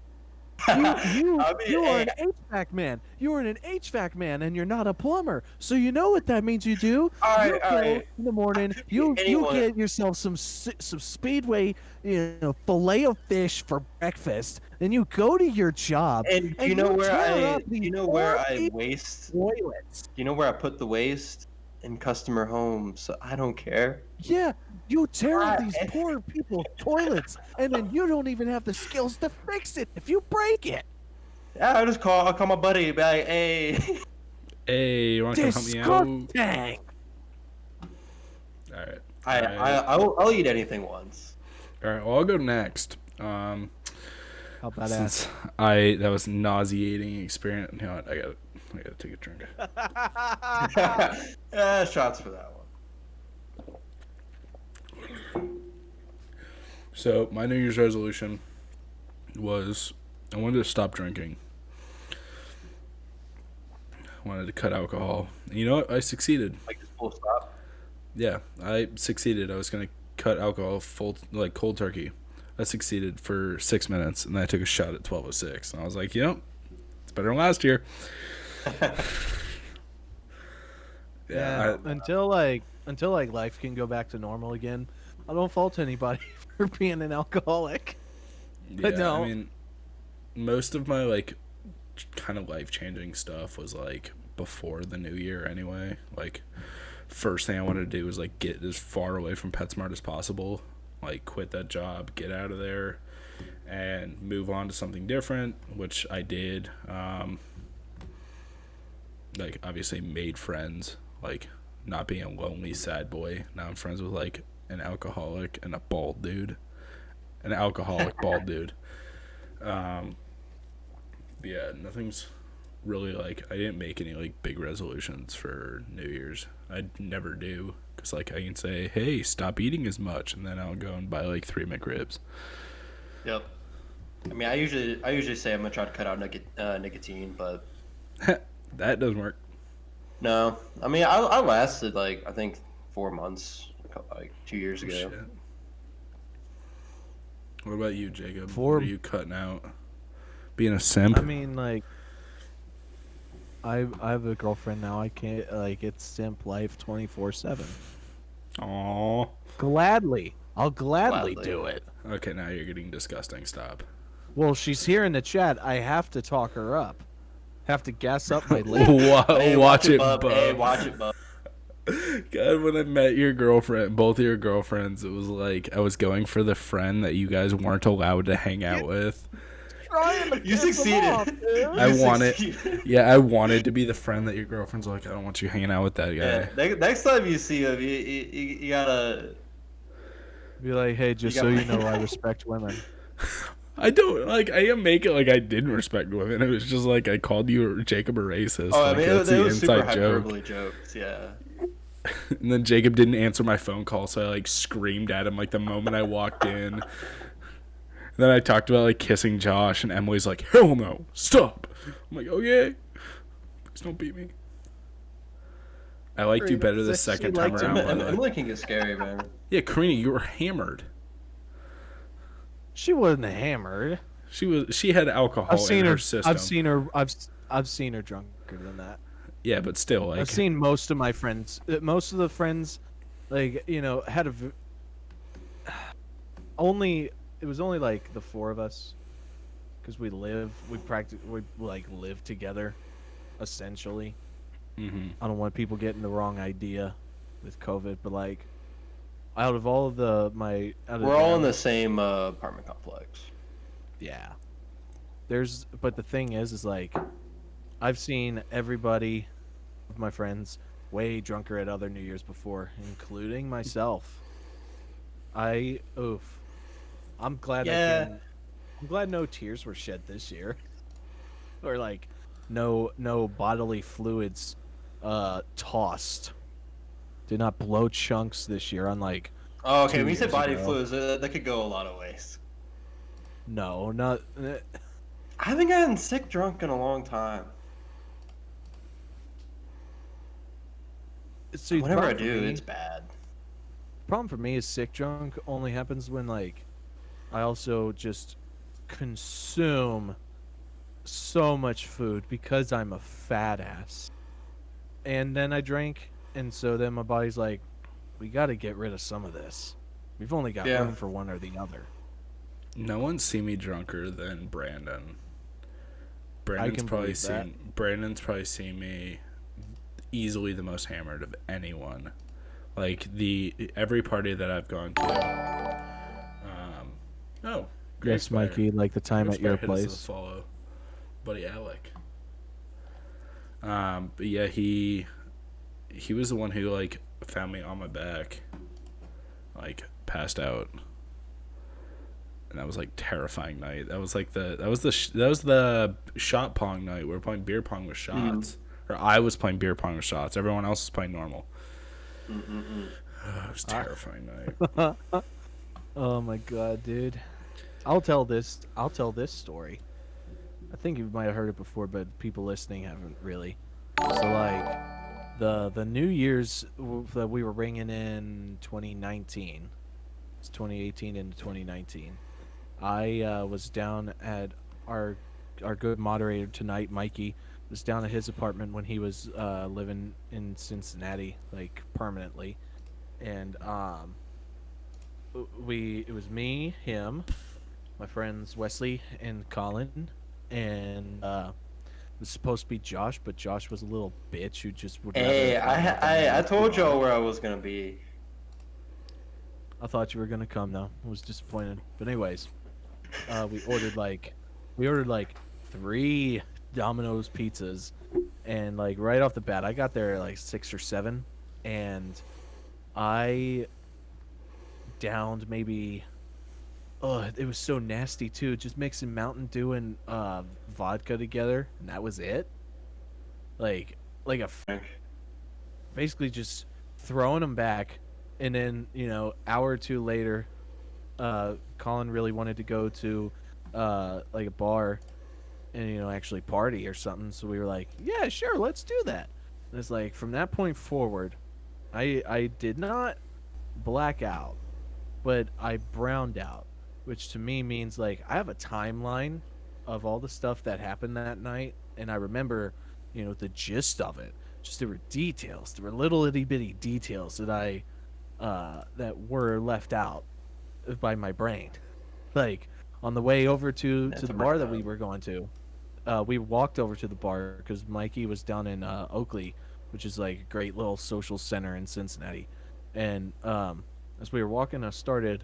You I mean, you are hey, an HVAC man. You are an HVAC man, and you're not a plumber. So you know what that means. You do. All right, you all go right. in the morning. could be You anyone. get yourself some Speedway, filet of fish for breakfast. Then you go to your job. And do you know where tear I up these poor waste? toilets. Do you know where I put the waste? In customer homes. So I don't care. Yeah, you tear up these Right. poor people's toilets, and then you don't even have the skills to fix it if you break it. Yeah, I'll call my buddy, be like, hey. Hey, you want to come help me out? Disgusting. All right. I'll eat anything once. All right. Well, I'll go next. How about that? Since that was a nauseating experience. You know what? I gotta take a drink. Shots for that one. So my New Year's resolution was I wanted to stop drinking. I wanted to cut alcohol. And you know what? I succeeded. Like just full stop. Yeah, I succeeded. I was gonna cut alcohol cold turkey. I succeeded for 6 minutes, and then I took a shot at 12:06, and I was like, it's better than last year. Yeah, until life can go back to normal again, I don't fault anybody for being an alcoholic. But no. I mean, most of my kind of life-changing stuff was before the new year anyway. First thing I wanted to do was get as far away from PetSmart as possible, quit that job, get out of there, and move on to something different, which I did. Obviously made friends, not being a lonely sad boy. Now I'm friends with an alcoholic and a bald dude, an alcoholic bald dude. Yeah, nothing's really I didn't make any big resolutions for New Year's. I never do, because I can say, hey, stop eating as much, and then I'll go and buy 3 McRibs. Yep. I mean, I usually say I'm gonna try to cut out nicotine, but That doesn't work. no. I mean, I lasted I think 4 months, 2 years ago. Shit. What about you, Jacob? Four- What are you cutting out? Being a simp? I mean, I have a girlfriend now. I can't it's simp life 24/7. Aww. I'll gladly Gladly. do it. Okay, now you're getting disgusting. Stop. Well, she's here in the chat. I have to talk her up. Have to gas up my lady. Hey, Watch it, bub. Hey, watch it, bub. God, when I met your girlfriend, both of your girlfriends, it was I was going for the friend that you guys weren't allowed to hang out with. You succeeded. I wanted to be the friend that your girlfriend's I don't want you hanging out with that guy. Yeah, next time you see him, you gotta. Be like, hey, just You so got- you know, I respect women. I don't I didn't make it I didn't respect women. It was just I called you Jacob a racist. Oh, I mean, that's it the was super inside joke. hyperbole jokes. Yeah. And then Jacob didn't answer my phone call, so I like screamed at him like the moment I walked in. And then I talked about like kissing Josh, and Emily's like, "Hell no, stop!" I'm like, "Okay, please don't beat me." I liked you better the second time around. By the way. Emily can get scary, man. Yeah, Karina, you were hammered. She wasn't hammered. She had alcohol in her system. I've seen her drunker than that. Yeah, but still, like I've seen most of my friends. Most of the friends, like had only. It was only like the four of us, because we live together, essentially. Mm-hmm. I don't want people getting the wrong idea with COVID, but like, out of all of we're all in the same apartment complex. Yeah. But the thing is like, I've seen everybody of my friends way drunker at other New Year's before, including myself. I'm glad I'm glad no tears were shed this year. Or like no bodily fluids tossed. Did not blow chunks this year, unlike Oh, okay. 2 When you said years body ago. fluids, that could go a lot of ways. No, not I haven't gotten sick drunk in a long time. so the Whenever I problem for do, me- it's bad. problem for me is sick drunk only happens when like I also just consume so much food because I'm a fat ass. And then I drank, and so then my body's like, we got to get rid of some of this. We've only got room for one or the other. no one's seen me drunker than Brandon. can believe that. Brandon's probably seen me easily the most hammered of anyone. Like every party that I've gone to. Yes, Mikey, like the time at your place. Follow, buddy Alec. But yeah, he was the one who like found me on my back, like passed out, and that was like terrifying night. That was like that was the shot pong night. We were playing beer pong with shots, or I was playing beer pong with shots. Everyone else was playing normal. It was a terrifying night. Oh my god, dude. I'll tell this story. I think you might have heard it before, but people listening haven't really. So like the New Year's that we were bringing in 2019. It's 2018 into 2019. I was down at our good moderator tonight, Mikey, was down at his apartment when he was living in Cincinnati, like permanently. And it was me, him, my friends Wesley and Colin, and it was supposed to be Josh, but Josh was a little bitch who just would. Hey, I told y'all where I was gonna be. I thought you were gonna come though. I was disappointed. But anyways, we ordered like 3 Domino's pizzas, and like right off the bat, I got there at like 6 or 7, and I downed maybe. Oh, it was so nasty too. Just mixing Mountain Dew and vodka together, and that was it. Basically just throwing them back, and then hour or two later, Colin really wanted to go to like a bar, and actually party or something. So we were like, yeah, sure, let's do that. And it's like from that point forward, I did not black out, but I browned out. Which to me means like I have a timeline of all the stuff that happened that night, and I remember, the gist of it. Just there were details, there were little itty bitty details that that were left out by my brain. Like on the way over to the bar that we were going to, we walked over to the bar because Mikey was down in Oakley, which is like a great little social center in Cincinnati, and as we were walking, I started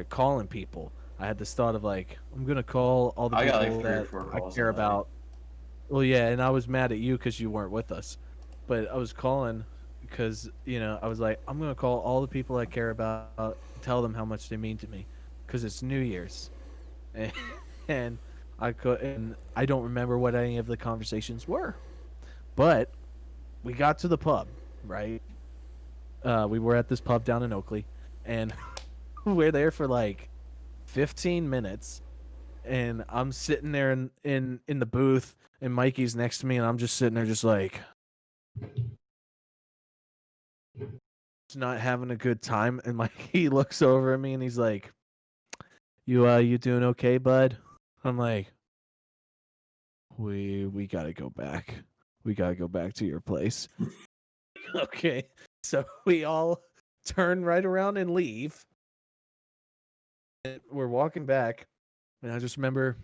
calling people. I had this thought of like, I'm gonna call all the people that I care about. Well, yeah, and I was mad at you because you weren't with us, but I was calling because I was like, I'm gonna call all the people I care about, tell them how much they mean to me, because it's New Year's, and I don't remember what any of the conversations were, but we got to the pub, right? we were at this pub down in Oakley, and we're there for like 15 minutes, and I'm sitting there in the booth, and Mikey's next to me, and I'm just sitting there just like not having a good time. And Mikey looks over at me and he's like, you doing okay, bud? I'm like, we gotta go back. We gotta go back to your place. Okay. So we all turn right around and leave. And we're walking back. And I just remember,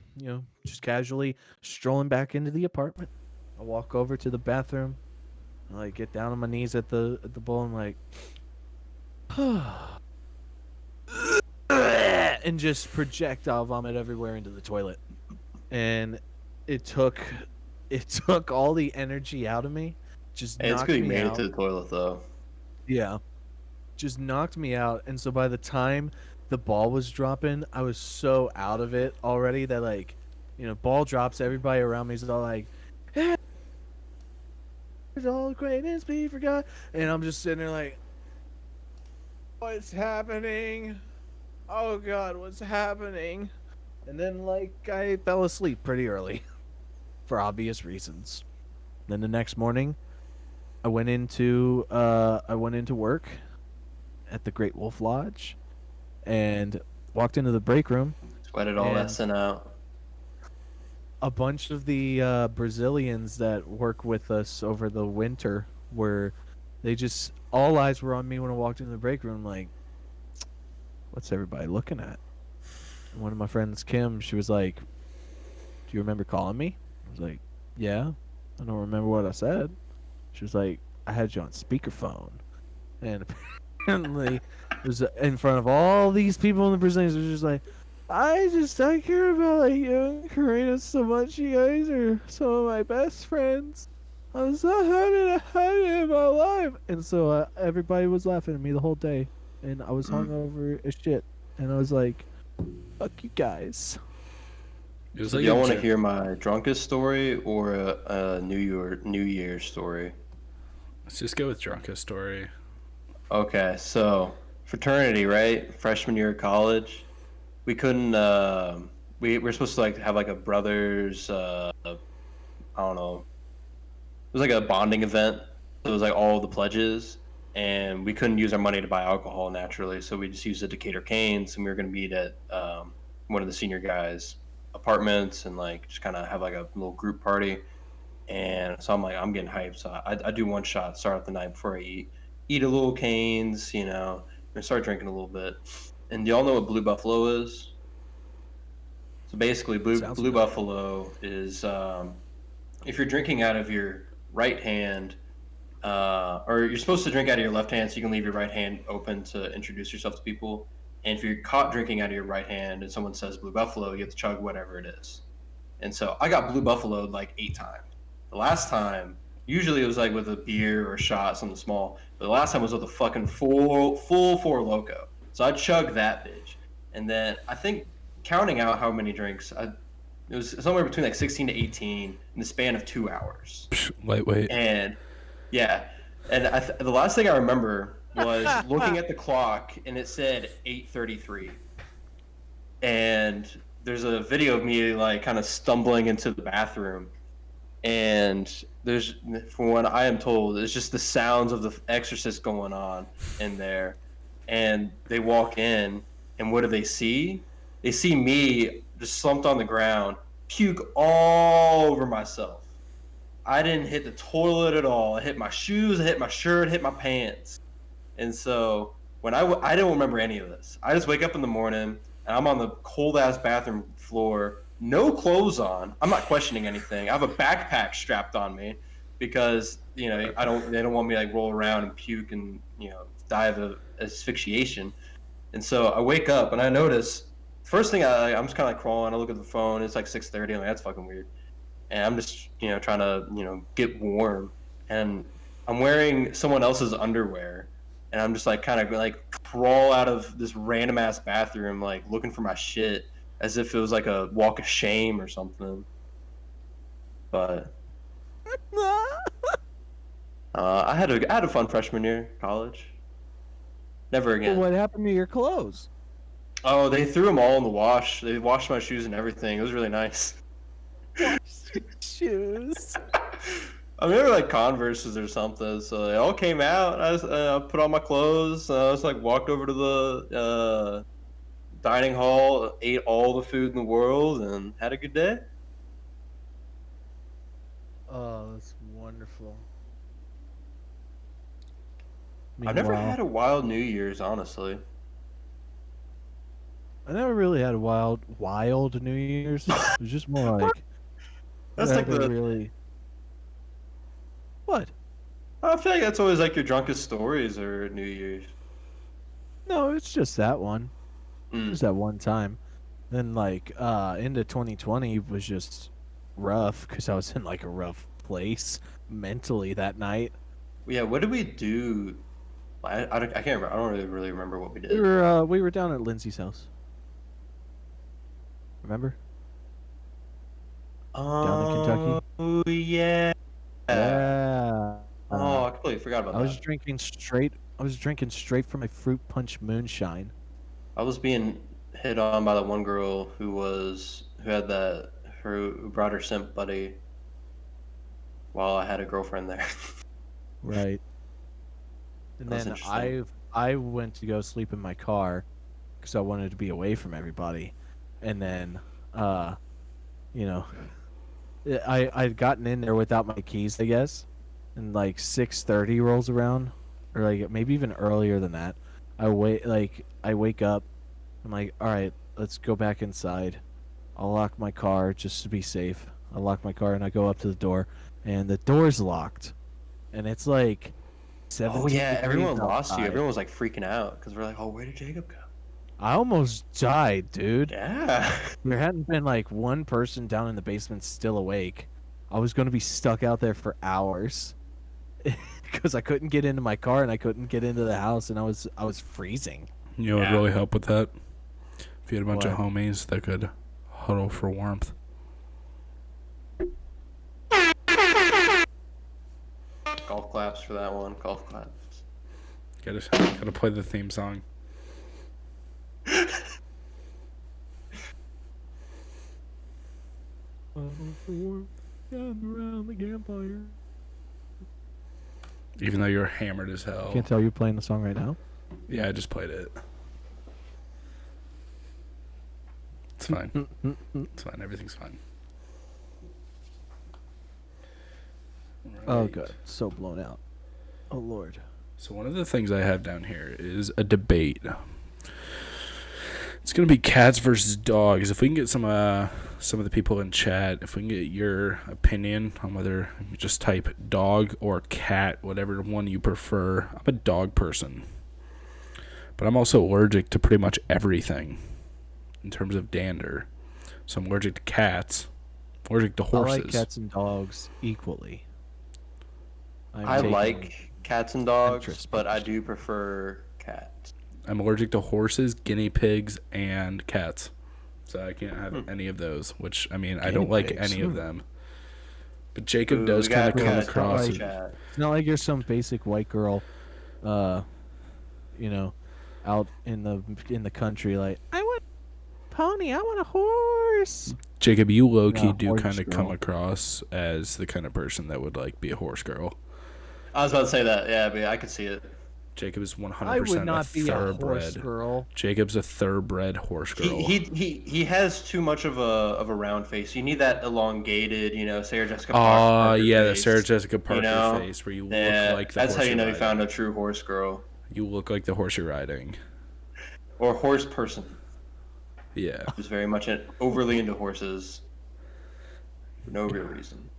just casually strolling back into the apartment. I walk over to the bathroom. I like get down on my knees at the bowl and like and just projectile vomit everywhere into the toilet. And it took all the energy out of me. Just Hey, it's knocked good you me made out. it to the toilet though. Yeah. Just knocked me out. And so by the time the ball was dropping, I was so out of it already that like, ball drops, everybody around me is all like, "Hey, all acquaintance be forgot." And I'm just sitting there like, what's happening? Oh God, what's happening? And then like I fell asleep pretty early for obvious reasons. Then the next morning, I went into work at the Great Wolf Lodge and walked into the break room. Sweated all that And sin out. a bunch of the Brazilians that work with us over the winter all eyes were on me when I walked into the break room like, what's everybody looking at? And one of my friends, Kim, she was like, do you remember calling me? I was like, yeah. I don't remember what I said. She was like, I had you on speakerphone. And apparently it was in front of all these people in the Brazilians. It was just like, I care about like you and Karina so much. You guys are some of my best friends. I'm so happy to have you in my life. And so everybody was laughing at me the whole day. And I was hungover as shit. And I was like, fuck you guys. It was So like do y'all a want to gen- hear my drunkest story or a New Year's story? Let's just go with Drunka's story. Okay, so fraternity, right? Freshman year of college, we couldn't. We're supposed to like have like a brothers. I don't know. It was like a bonding event. So it was like all the pledges, and we couldn't use our money to buy alcohol naturally, so we just used it to cater canes, and we were gonna meet at one of the senior guys' apartments and like just kind of have like a little group party. And so I'm like, I'm getting hyped. So I do one shot, start out the night before I eat a little canes, and start drinking a little bit. And do y'all know what Blue Buffalo is? So basically, Sounds Blue familiar. Buffalo is if you're drinking out of your right hand, or you're supposed to drink out of your left hand, so you can leave your right hand open to introduce yourself to people. And if you're caught drinking out of your right hand and someone says Blue Buffalo, you have to chug whatever it is. And so I got Blue Buffaloed like 8 times. The last time, usually it was like with a beer or a shot, something small. But the last time was with a fucking full Four Loco. So I chugged that bitch. And then I think counting out how many drinks, it was somewhere between like 16 to 18 in the span of 2 hours. Lightweight. And yeah, and the last thing I remember was looking at the clock and it said 8:33. And there's a video of me like kind of stumbling into the bathroom, and there's, from what I am told, it's just the sounds of the exorcist going on in there. And they walk in, and what do they see? They see me just slumped on the ground, puke all over myself. I didn't hit the toilet at all. I hit my shoes, I hit my shirt, I hit my pants. And so I don't remember any of this. I just wake up in the morning and I'm on the cold ass bathroom floor, no clothes on. I'm not questioning anything. I have a backpack strapped on me because they don't want me to like roll around and puke and die of asphyxiation. And so I wake up and I notice first thing I'm just kind of like crawling. I look at the phone. It's like 6:30. I'm like, that's fucking weird. And I'm just trying to get warm, and I'm wearing someone else's underwear, and I'm just like kind of like crawl out of this random ass bathroom like looking for my shit as if it was like a walk of shame or something. But I had a fun freshman year college. Never Well, again. what happened to your clothes? Oh, they threw them all in the wash. They washed my shoes and everything. It was really nice. Shoes. I mean, they were like Converses or something. So they all came out. I put on my clothes. I was like walked over to the dining hall, ate all the food in the world, and had a good day. Oh, that's wonderful. I've never Meanwhile, had a wild New Year's, honestly. I never really had a wild New Year's. It was just more like That's like never the. really. What? I feel like that's always like your drunkest stories or New Year's. No, it's just that one. Mm. Just that one time. Then like into 2020 was just rough because I was in like a rough place mentally that night. Yeah, what did we do? I can't remember. I don't really remember what we did. We were down at Lindsay's house. Remember? Down in Kentucky. Oh yeah. Yeah. Oh, I completely forgot about I was that. drinking straight. I was drinking straight from my fruit punch moonshine. I was being hit on by the one girl who brought her simp buddy while I had a girlfriend there. Right. And That was then interesting. I went to go sleep in my car because I wanted to be away from everybody. And then, you know, I'd gotten in there without my keys, I guess. And like 6:30 rolls around, or like maybe even earlier than that. I wake up. I'm like, all right, let's go back inside. I'll lock my car just to be safe. I lock my car and I go up to the door, and the door's locked. And it's like 17 Oh yeah, everyone degrees lost you. outside. Everyone was like freaking out because we're like, oh, where did Jacob go? I almost died, dude. Yeah. There hadn't been like one person down in the basement still awake. I was going to be stuck out there for hours because I couldn't get into my car and I couldn't get into the house, and I was freezing. You know what would Yeah. really help with that? If you had a bunch of What? homies that could huddle for warmth. Golf claps for that one. Golf claps. Gotta play the theme song. Around the campfire. Even though you're hammered as hell. Can't tell you're playing the song right now. Yeah, I just played it. It's fine. It's fine. Everything's fine. Oh, Right. good. So blown out. Oh, Lord. So one of the things I have down here is a debate. It's gonna be cats versus dogs. If we can get some of the people in chat, if we can get your opinion on whether you just type dog or cat, whatever one you prefer. I'm a dog person, but I'm also allergic to pretty much everything in terms of dander. So I'm allergic to cats, allergic to horses. I like cats and dogs equally. I like cats and dogs, interest but I interest. do prefer cats. I'm allergic to horses, guinea pigs, and cats. So I can't have any of those, which, I mean, I don't like pigs. any of them. But Jacob Ooh, does we kind of got come cats across in it. chat. It's not like you're some basic white girl, you know, out in the country like, I want a pony, I want a horse. Jacob, you low-key Yeah, do horse kind of come girl. across as the kind of person that would, like, be a horse girl. I was about to say that. Yeah, but I could see it. Jacob is 100% I would not a be a horse thoroughbred. girl. Jacob's a thoroughbred horse girl. He has too much of a round face. You need that elongated, Sarah Jessica Parker. Yeah, the face, Sarah Jessica Parker you know? face where you Yeah, look like the that's horse how you know you're you found riding. a true horse girl You look like the horse you're riding. or horse person Yeah. who's very much overly into horses for no real reason.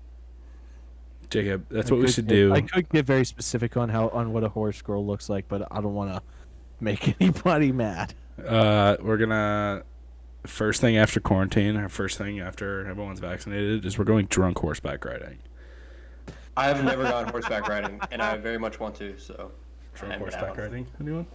Jacob, that's I what we could should get- do. I could get very specific on what a horse girl looks like, but I don't want to make anybody mad. We're gonna first thing after quarantine, or first thing after everyone's vaccinated, is we're going drunk horseback riding. I have never gone horseback riding, and I very much want to. So Drunk I'm horseback down. riding? Anyone?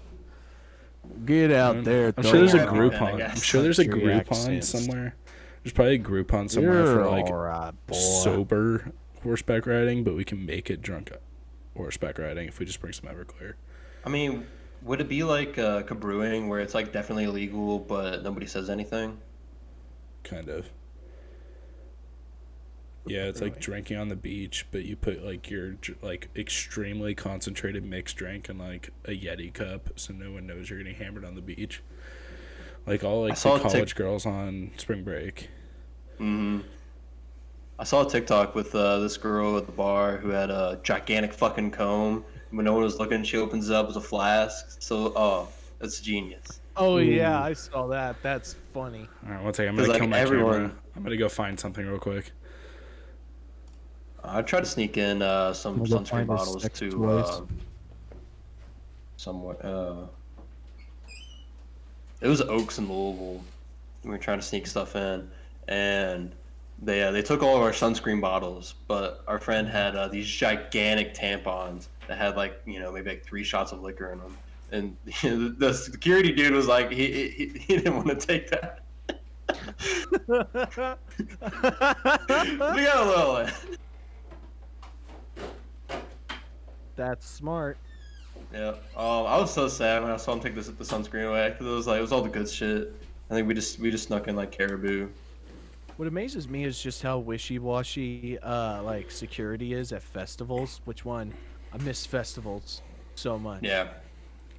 Get out there. I'm sure there's a Throw group your on. I I'm guess. sure there's a Country group on accents. somewhere. There's probably a group on somewhere You're for like all right, boy. sober horseback riding, but we can make it drunk horseback riding if we just bring some Everclear. I mean, would it be like cabrewing where it's like definitely illegal but nobody says anything? Kind of. Yeah, it's like drinking on the beach, but you put like your like extremely concentrated mixed drink in like a Yeti cup, so no one knows you're getting hammered on the beach. Like all like the college girls on spring break. Mm-hmm. I saw a TikTok with this girl at the bar who had a gigantic fucking comb. When no one was looking, she opens it up with a flask. So, that's genius. Oh yeah, I saw that. That's funny. All right, one second. I'm gonna kill my camera. I'm gonna go find something real quick. I tried to sneak in some sunscreen bottles to somewhat. It was Oaks in Louisville. We were trying to sneak stuff in, and they took all of our sunscreen bottles, but our friend had these gigantic tampons that had like maybe like 3 shots of liquor in them, and the security dude was like he didn't want to take that. We got a little. That's smart. Yeah. I was so sad when I saw him take the sunscreen away because it was all the good shit. I think we just snuck in like caribou. What amazes me is just how wishy-washy like security is at festivals. Which one? I miss festivals so much. Yeah.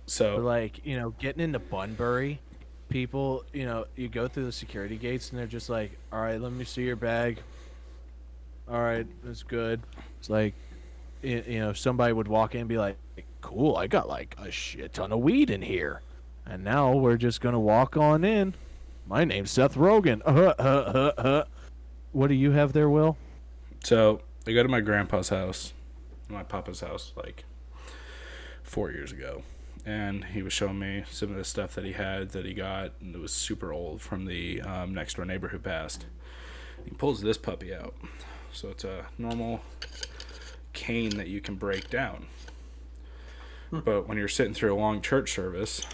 So but like getting into Bunbury, people you go through the security gates and they're just like, all right, let me see your bag. All right, that's good. It's like somebody would walk in and be like, cool, I got like a shit ton of weed in here. And now we're just going to walk on in. My name's Seth Rogen. What do you have there, Will? So I go to my grandpa's house, my papa's house, like 4 years ago. And he was showing me some of the stuff that he had that he got, and it was super old from the next door neighbor who passed. He pulls this puppy out. So it's a normal cane that you can break down. But when you're sitting through a long church service,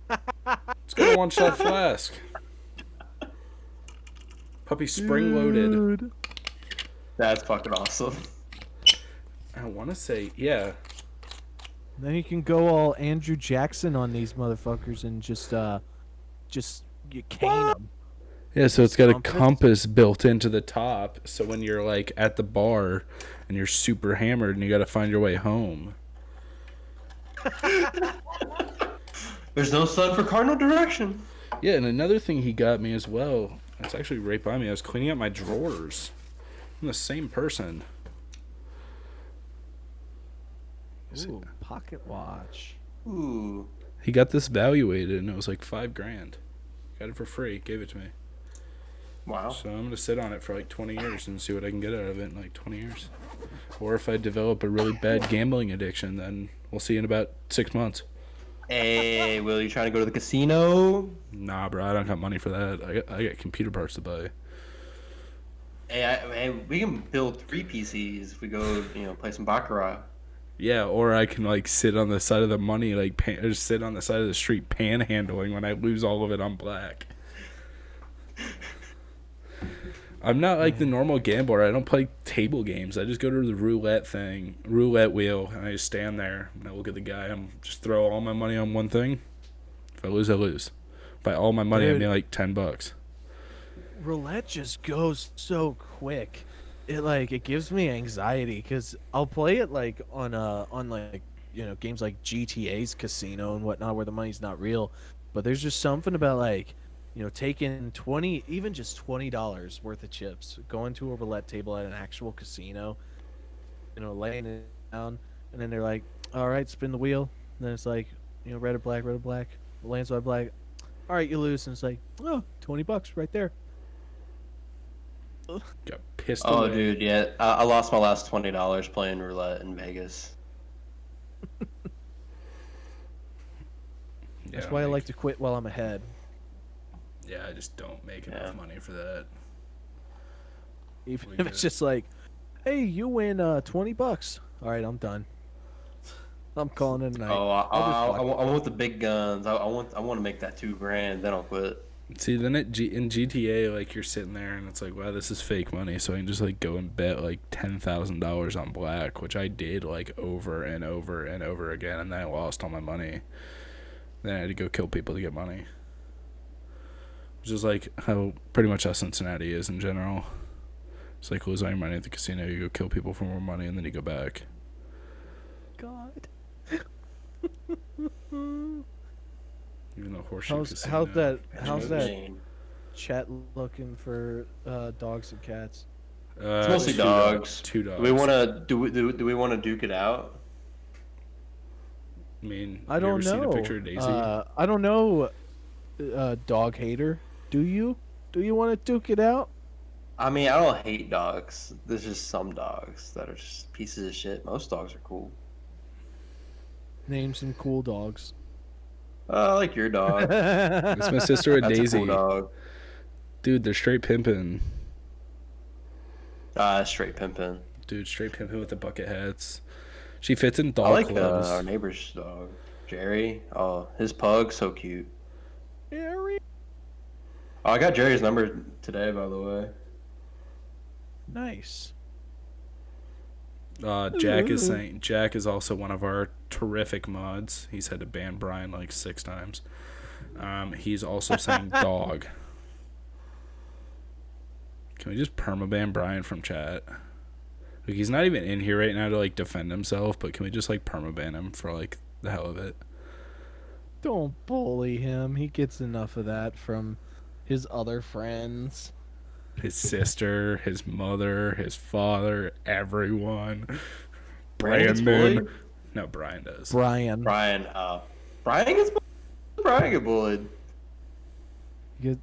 it's got a 1-shot flask. Puppy spring loaded. That's fucking awesome. I want to say, yeah. Then you can go all Andrew Jackson on these motherfuckers and just you cane them. Yeah, so it's got a compass built into the top, so when you're like at the bar and you're super hammered and you got to find your way home. There's no sun for cardinal direction. Yeah, and another thing he got me as well, it's actually right by me. I was cleaning out my drawers. I'm the same person. Ooh, pocket watch. Ooh. He got this valuated and it was like $5,000. Got it for free. Gave it to me. Wow. So I'm gonna sit on it for like 20 years and see what I can get out of it in like 20 years. Or if I develop a really bad gambling addiction, then we'll see in about 6 months. Hey, Will, you trying to go to the casino? Nah, bro, I don't got money for that. I got computer parts to buy. Hey, we can build 3 PCs if we go, play some baccarat. Yeah, or I can like sit on the side of the money, like or sit on the side of the street panhandling when I lose all of it on black. I'm not like the normal gambler. I don't play table games. I just go to the roulette wheel, and I just stand there and I look at the guy. I'm just throw all my money on one thing. If I lose, I lose. By all my money, Dude, I mean like $10. Roulette just goes so quick. It gives me anxiety because I'll play it like on games like GTA's Casino and whatnot where the money's not real, but there's just something about taking $20 worth of chips, going to a roulette table at an actual casino, laying it down, and then they're like, all right, spin the wheel. And then it's like, red or black, lands on black. All right, you lose. And it's like, oh, $20 right there. Got pissed Oh, away. dude, yeah. I lost my last $20 playing roulette in Vegas. That's why I like to quit while I'm ahead. Yeah, I just don't make enough money for that. Even if it's just like, hey, you win $20. All right, I'm done. I'm calling it a night. Oh, I want the big guns. I want to make that $2,000. Then I'll quit. See, then in GTA, like, you're sitting there and it's like, wow, this is fake money. So I can just, like, go and bet, like, $10,000 on black, which I did, like, over and over and over again. And then I lost all my money. Then I had to go kill people to get money. Which is, like, how pretty much how Cincinnati is in general. It's like, lose all your money at the casino, you go kill people for more money, and then you go back. God. Even though Horseshoe Casino. How's that Insane. chat looking for dogs and cats? It's mostly two dogs. Two dogs. Do we want to do we want to duke it out? I mean, I you don't ever seen know. a picture of Daisy? I don't know. Dog hater. Do you? Do you want to duke it out? I mean, I don't hate dogs. There's just some dogs that are just pieces of shit. Most dogs are cool. Name some cool dogs. I like your dog. It's my sister, That's Daisy. a cool dog. Dude, they're straight pimping. Straight pimpin'. Dude, straight pimping with the bucket hats. She fits in dog I like clothes. our neighbor's dog, Jerry. Oh, his pug, so cute. Harry. Oh, I got Jerry's number today, by the way. Nice. Jack is saying Jack is also one of our terrific mods. He's had to ban Brian like 6 times. He's also saying dog. Can we just permaban Brian from chat? Like, he's not even in here right now to like defend himself, but can we just like permaban him for like the hell of it? Don't bully him. He gets enough of that from his other friends. His sister, his mother, his father, everyone. Brandon gets Brandon. bullied? No, Brian does. Brian. Brian gets bullied? Brian get bullied. Get...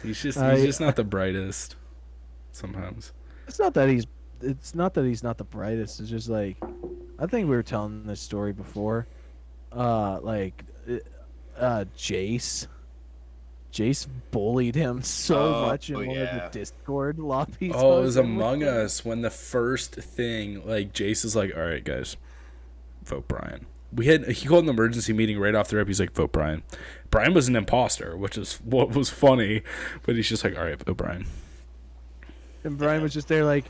He's just not the brightest. Sometimes. It's not that he's not the brightest. It's just like, I think we were telling this story before. Jace bullied him so much in one of the Discord lobbies. Oh, it was Among Us when the first thing, like, Jace is like, all right, guys, vote Brian. He called an emergency meeting right off the rip. He's like, vote Brian. Brian was an imposter, which is what was funny, but he's just like, all right, vote Brian. And Brian was just there like,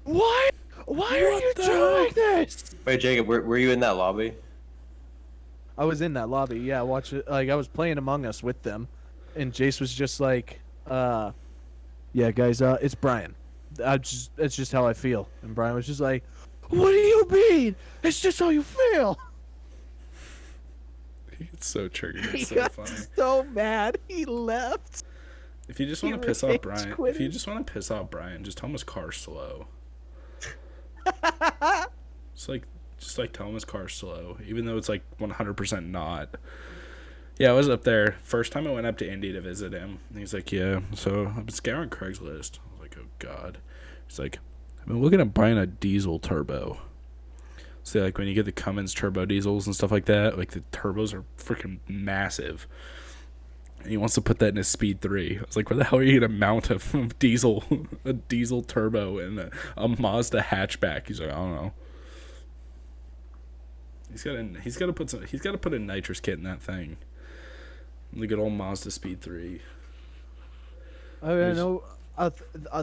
what? Why are you doing this? Wait, Jacob, were you in that lobby? I was in that lobby. Yeah, watch it. Like, I was playing Among Us with them, and Jace was just like, "Yeah, guys, it's Brian. It's just how I feel." And Brian was just like, "What do you mean? It's just how you feel." He gets so triggered. He It's so got funny. so mad. He left. If you just He want to piss rage off Brian, quitted. just tell him his car's slow. Just like tell him his car's slow, even though it's like 100% not. Yeah, I was up there. First time I went up to Indy to visit him. And he's like, yeah, so I've been scouring Craigslist. I was like, oh, God. He's like, I've been looking at buying a diesel turbo. So, like, when you get the Cummins turbo diesels and stuff like that, like, the turbos are freaking massive. And he wants to put that in his Speed 3. I was like, where the hell are you going to mount a diesel turbo in a Mazda hatchback? He's like, I don't know. He's got to put a nitrous kit in that thing. The good old Mazda Speed 3. I know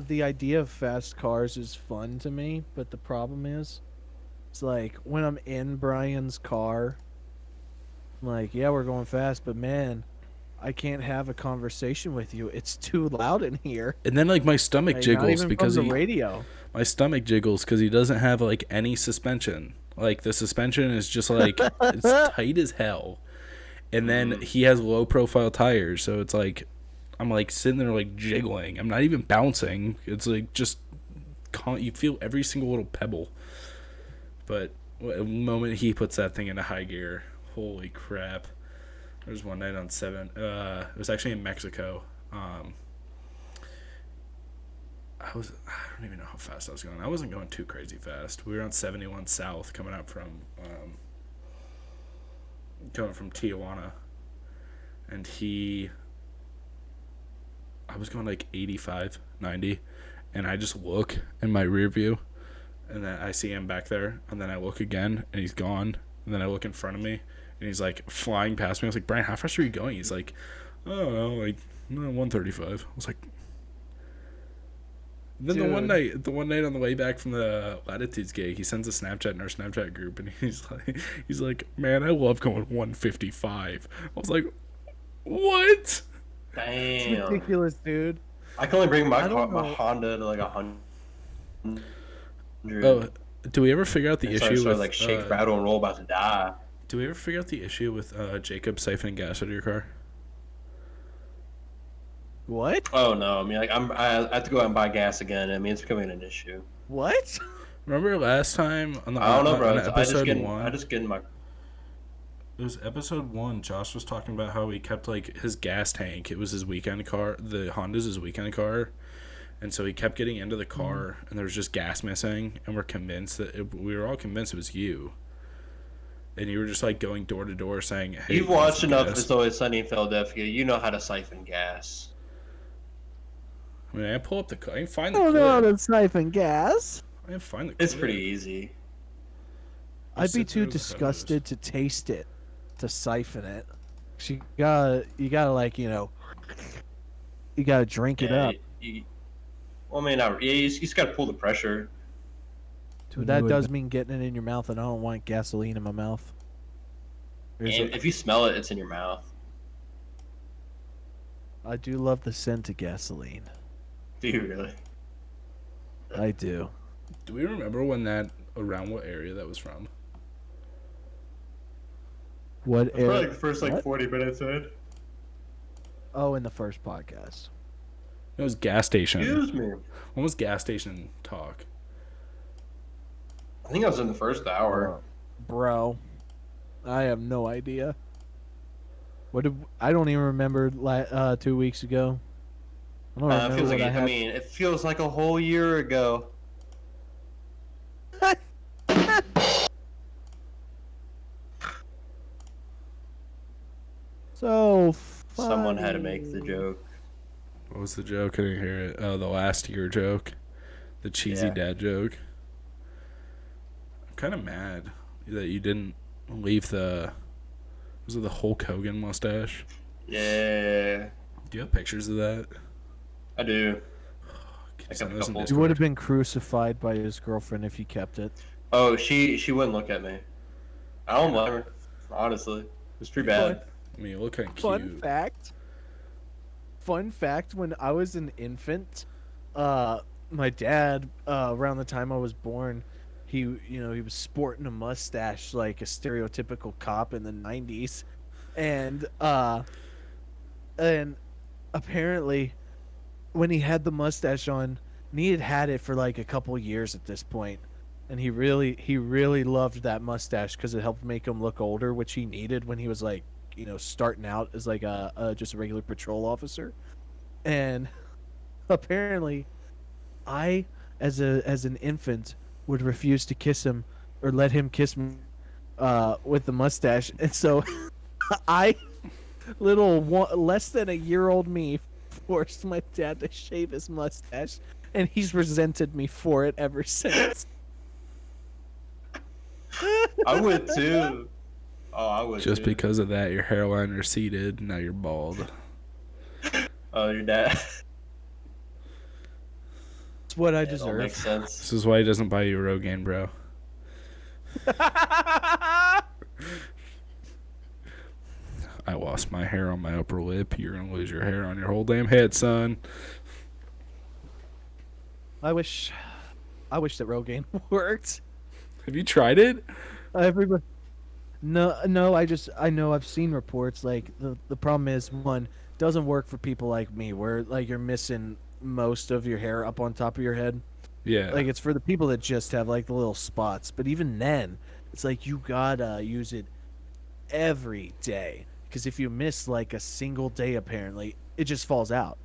the idea of fast cars is fun to me, but the problem is, it's like when I'm in Brian's car, I'm like, yeah, we're going fast, but man, I can't have a conversation with you. It's too loud in here. And then like my stomach Like, not jiggles even because from the radio. My stomach jiggles because he doesn't have like any suspension. Like the suspension is just like it's tight as hell. And then he has low profile tires, so it's like I'm like sitting there like jiggling. I'm not even bouncing. It's like just you feel every single little pebble. But the moment he puts that thing into high gear, holy crap! There was one night on 7. It was actually in Mexico. I don't even know how fast I was going. I wasn't going too crazy fast. We were on 71 South coming up from Tijuana, and I was going like 85, 90, and I just look in my rear view, and then I see him back there, and then I look again, and he's gone, and then I look in front of me, and he's like flying past me. I was like, Brian, how fast are you going? He's like, I don't know, like 135. I was like, then the one night on the way back from the Latitudes gig, he sends a Snapchat in our Snapchat group, and he's like, man, I love going 155. I was like, what? Damn. Ridiculous, dude. I can only bring my I don't my know. Honda to like 100. Oh, do we ever figure out the issue so with like shake, rattle, and roll, about to die. Do we ever figure out the issue with Jacob siphoning gas out of your car? What? Oh no! I mean, like I have to go out and buy gas again. I mean, it's becoming an issue. What? Remember last time on the I don't know, on bro. episode one? I just get in my. It was episode 1. Josh was talking about how he kept like his gas tank. It was his weekend car. The Honda's his weekend car, and so he kept getting into the car, and there was just gas missing. And we were all convinced it was you. And you were just like going door to door saying, "Hey, You've you want watched some enough. gas?" It's Always Sunny in Philadelphia. You know how to siphon gas. I mean, I pull up the. I can find I the don't know how clip. to siphon gas. I can find the. It's clip. pretty easy. I'd be sit there too with the disgusted to taste it, to siphon it. You gotta like, you gotta drink it up. Well, I mean, you just gotta pull the pressure. Dude, that does mean getting it in your mouth, and I don't want gasoline in my mouth. And if you smell it, it's in your mouth. I do love the scent of gasoline. Do you really? I do. Do we remember around what area that was from? What? Probably like the first what? 40 minutes in. Oh, in the first podcast. It was gas station. Excuse me. When was gas station talk? I think I was in the first hour. Bro, I have no idea. I don't even remember 2 weeks ago. I don't It remember feels what like I had. it feels like a whole year ago. So Someone had to make the funny. joke. What was the joke? I didn't hear it. Oh, the last year joke. The cheesy Yeah. dad joke. I'm kind of mad that you didn't leave was it the Hulk Hogan mustache? Yeah, Do you have pictures of that? I do. Can you Like send a those in couple. He would have Discord? been crucified by his girlfriend if he kept it. Oh, she wouldn't look at me. I don't blame her. Honestly, it was pretty bad. I mean, you look kind of Fun cute. fact, when I was an infant, my dad, around the time I was born, he was sporting a mustache like a stereotypical cop in the 90s. And apparently when he had the mustache on, and he had had it for like a couple years at this point, and he really loved that mustache because it helped make him look older, which he needed when he was like, starting out as like just a regular patrol officer. And apparently I, as an infant, would refuse to kiss him or let him kiss me with the mustache. And so I, less than a year old me, forced my dad to shave his mustache, and he's resented me for it ever since. I would too. Oh, I would Just too. because of that, your hairline receded. Now you're bald. Oh, your dad. It's what I It all makes deserve. sense. This is why he doesn't buy you a Rogaine, bro. I lost my hair on my upper lip. You're gonna lose your hair on your whole damn head, son. I wish that Rogaine worked. Have you tried it? Everybody. No. I know I've seen reports like the problem is, one, doesn't work for people like me where like you're missing most of your hair up on top of your head. Yeah. Like it's for the people that just have like the little spots. But even then, it's like you gotta use it every day, because if you miss like a single day, apparently it just falls out.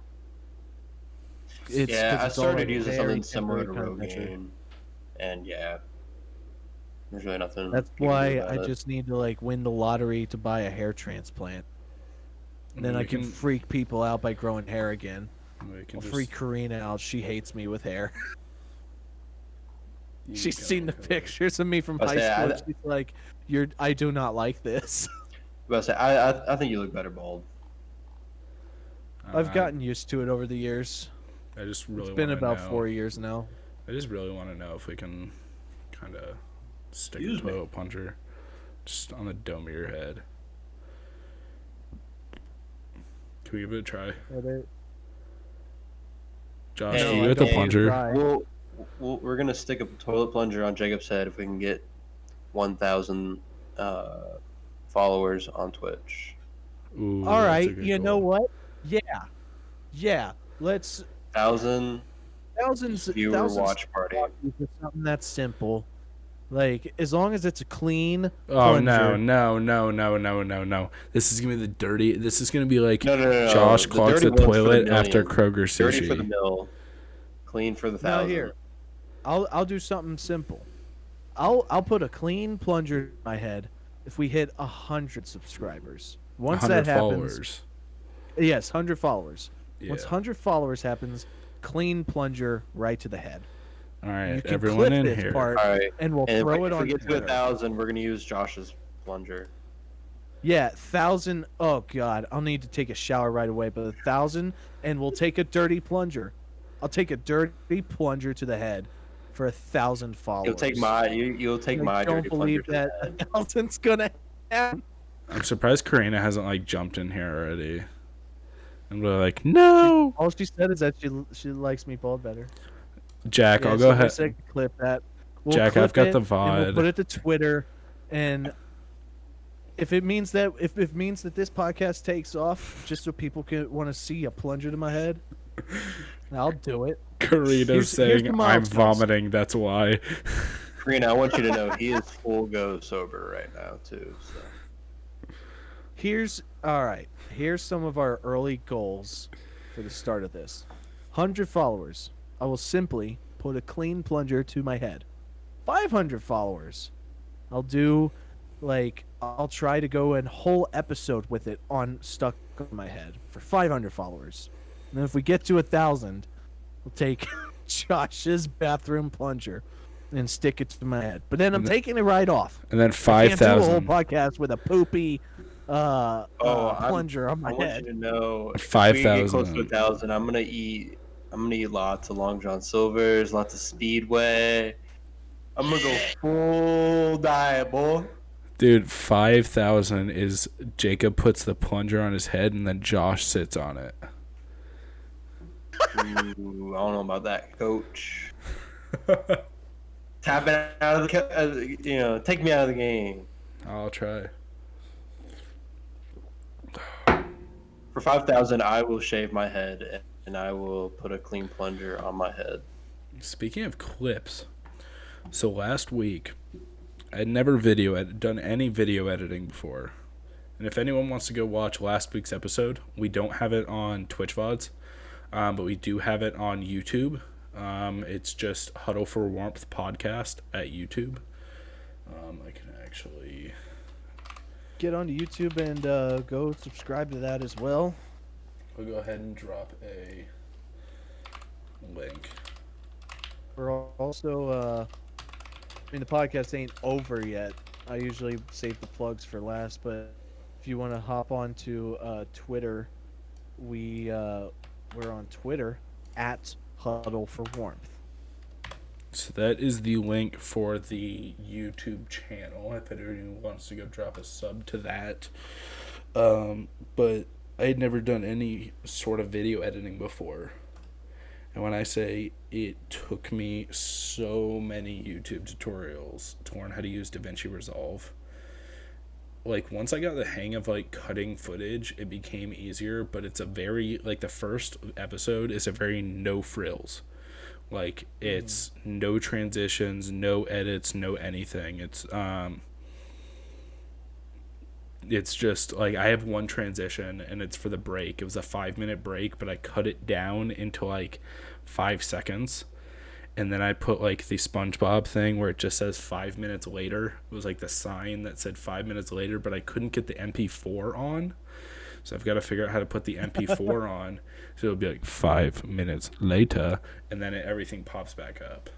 Yeah, 'cause I it's all started like using very something similar to temporary kind of measure. Rogaine, and yeah, there's really nothing. That's you can do why about I it. just need to like win the lottery to buy a hair transplant. And then I can freak people out by growing hair again. we can I'll just- freak Karina out. She hates me with hair. She's seen the pictures of me from I high say, school. She's like, I do not like this. I think you look better bald. I've gotten used to it over the years. I just really It's been wanna about know. 4 years now. I just really want to know if we can kind of stick Excuse a me. toilet plunger just on the dome of your head. Can we give it a try? Josh, Hey, you I with the don't plunger? try. We're gonna stick a toilet plunger on Jacob's head if we can get 1,000 followers on Twitch. Ooh, All that's a right, good you know goal. what? Yeah. Let's 1,000 thousands viewer watch party. for something that's simple. Like as long as it's a clean Oh plunger. no! This is gonna be the dirty. This is gonna be like No. Josh The clogs dirty the one's for the toilet after million. Kroger Dirty for the sushi. mill, clean for the Now 1,000. here, I'll do something simple. I'll put a clean plunger in my head if we hit 100 subscribers. Once 100 that happens, followers. yes, 100 followers. Yeah. Once 100 followers happens, clean plunger right to the head. All You right, can everyone clip in this here. part, All right, and we'll and throw it if on we get to Twitter. 1,000, we're gonna use Josh's plunger. Yeah, 1,000. Oh God, I'll need to take a shower right away. But 1,000, and we'll take a dirty plunger. I'll take a dirty plunger to the head for 1,000 followers. You'll take my I don't dirty plunger believe to the that head. 1,000's gonna happen. I'm surprised Karina hasn't like jumped in here already. And we're like, no, All she said is that she likes me bald better. Jack. Yeah, I'll so go we ahead. said clip that. We'll Jack, clip I've got it, the and we'll put VOD. it to Twitter, and if it means that this podcast takes off, just so people can want to see a plunger to my head, I'll do it. Karina's here's saying the I'm milestones. vomiting. That's why. Karina, I want you to know he is full go sober right now too. So. Here's some of our early goals for the start of this. 100 followers. I will simply put a clean plunger to my head. 500 followers. I'll try to go a whole episode with it stuck on my head for 500 followers. And then if we get to 1,000, we'll take Josh's bathroom plunger and stick it to my head. But then I'm taking it right off. And then I can't do a whole 5,000. podcast with a poopy plunger on my I want head. you to know, if 5,000. we get close to 1,000, I'm gonna eat lots of Long John Silver's, lots of Speedway. I'm gonna go full diet, boy. Dude, 5,000 is Jacob puts the plunger on his head and then Josh sits on it. Ooh, I don't know about that, Coach. Tap it out of the, take me out of the game. I'll try. For 5,000, I will shave my head and I will put a clean plunger on my head. Speaking of clips, so last week I had never done any video editing before. And if anyone wants to go watch last week's episode, we don't have it on Twitch VODs, but we do have it on YouTube. It's just HuddleForWarmth Podcast at YouTube. I can actually Get onto YouTube and go subscribe to that as well. I'll go ahead and drop a link. We're also, the podcast ain't over yet. I usually save the plugs for last, but if you want to hop onto Twitter, we're on Twitter at HuddleForWarmth. So that is the link for the YouTube channel if anyone wants to go drop a sub to that. But I had never done any sort of video editing before. And when I say it took me so many YouTube tutorials to learn how to use DaVinci Resolve. Like, once I got the hang of, cutting footage, it became easier, but it's a very, the first episode is a very no frills. It's no transitions, no edits, no anything. It's just, I have one transition, and it's for the break. It was a 5-minute break, but I cut it down into, 5 seconds. And then I put, the SpongeBob thing where it just says 5 minutes later. It was, the sign that said 5 minutes later, but I couldn't get the MP4 on. So I've got to figure out how to put the MP4 on. So it'll be 5 minutes later, and then everything pops back up.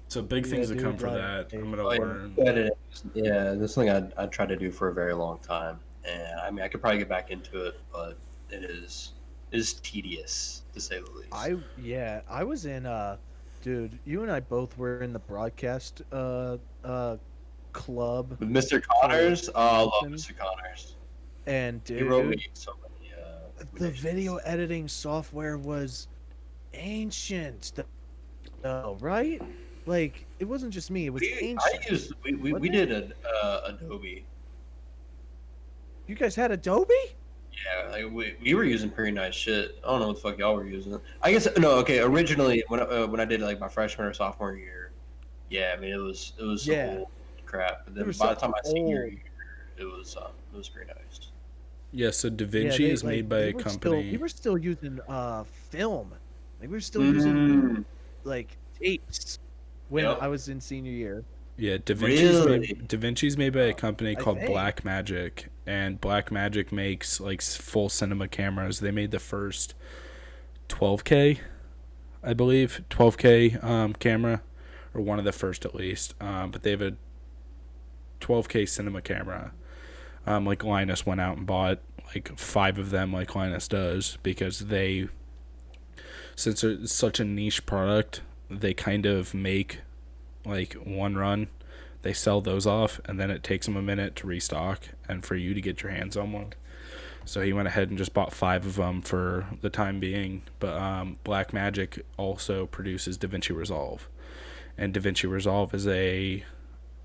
So big Yeah, things to come dude, for like, that. I'm gonna Oh, yeah, learn. editing. Yeah, this is something I'd tried to do for a very long time, and I mean I could probably get back into it, but it is tedious to say the least. I was in dude, you and I both were in the broadcast club With Mr. for Connors, oh, I love Houston, Mr. Connors. and He wrote me dude, so many the video recommendations. editing software was ancient. Oh, right? Like it wasn't just me, it was I ancient. used we Wasn't it? did an Adobe. You guys had Adobe? Yeah, like we were using pretty nice shit. I don't know what the fuck y'all were using. I guess no. Okay, originally when I did like my freshman or sophomore year, yeah, I mean it was some Yeah. old crap. But There then was by some the time my senior old. year, it was pretty nice. Yeah, so Yeah, DaVinci they is like made by they a were still we company. were still using film. Like we were still using Mm, like tapes when yep. I was in senior year. Yeah, Really? DaVinci's made by a company I called think. Blackmagic, and Blackmagic makes like full cinema cameras. They made the first 12K, I believe, 12K camera, or one of the first at least. But they have a 12K cinema camera. Like Linus went out and bought like 5 of them, like Linus does, because since it's such a niche product, they kind of make like one run, they sell those off, and then it takes them a minute to restock and for you to get your hands on one. So he went ahead and just bought 5 of them for the time being. But Blackmagic also produces DaVinci Resolve, and DaVinci Resolve is a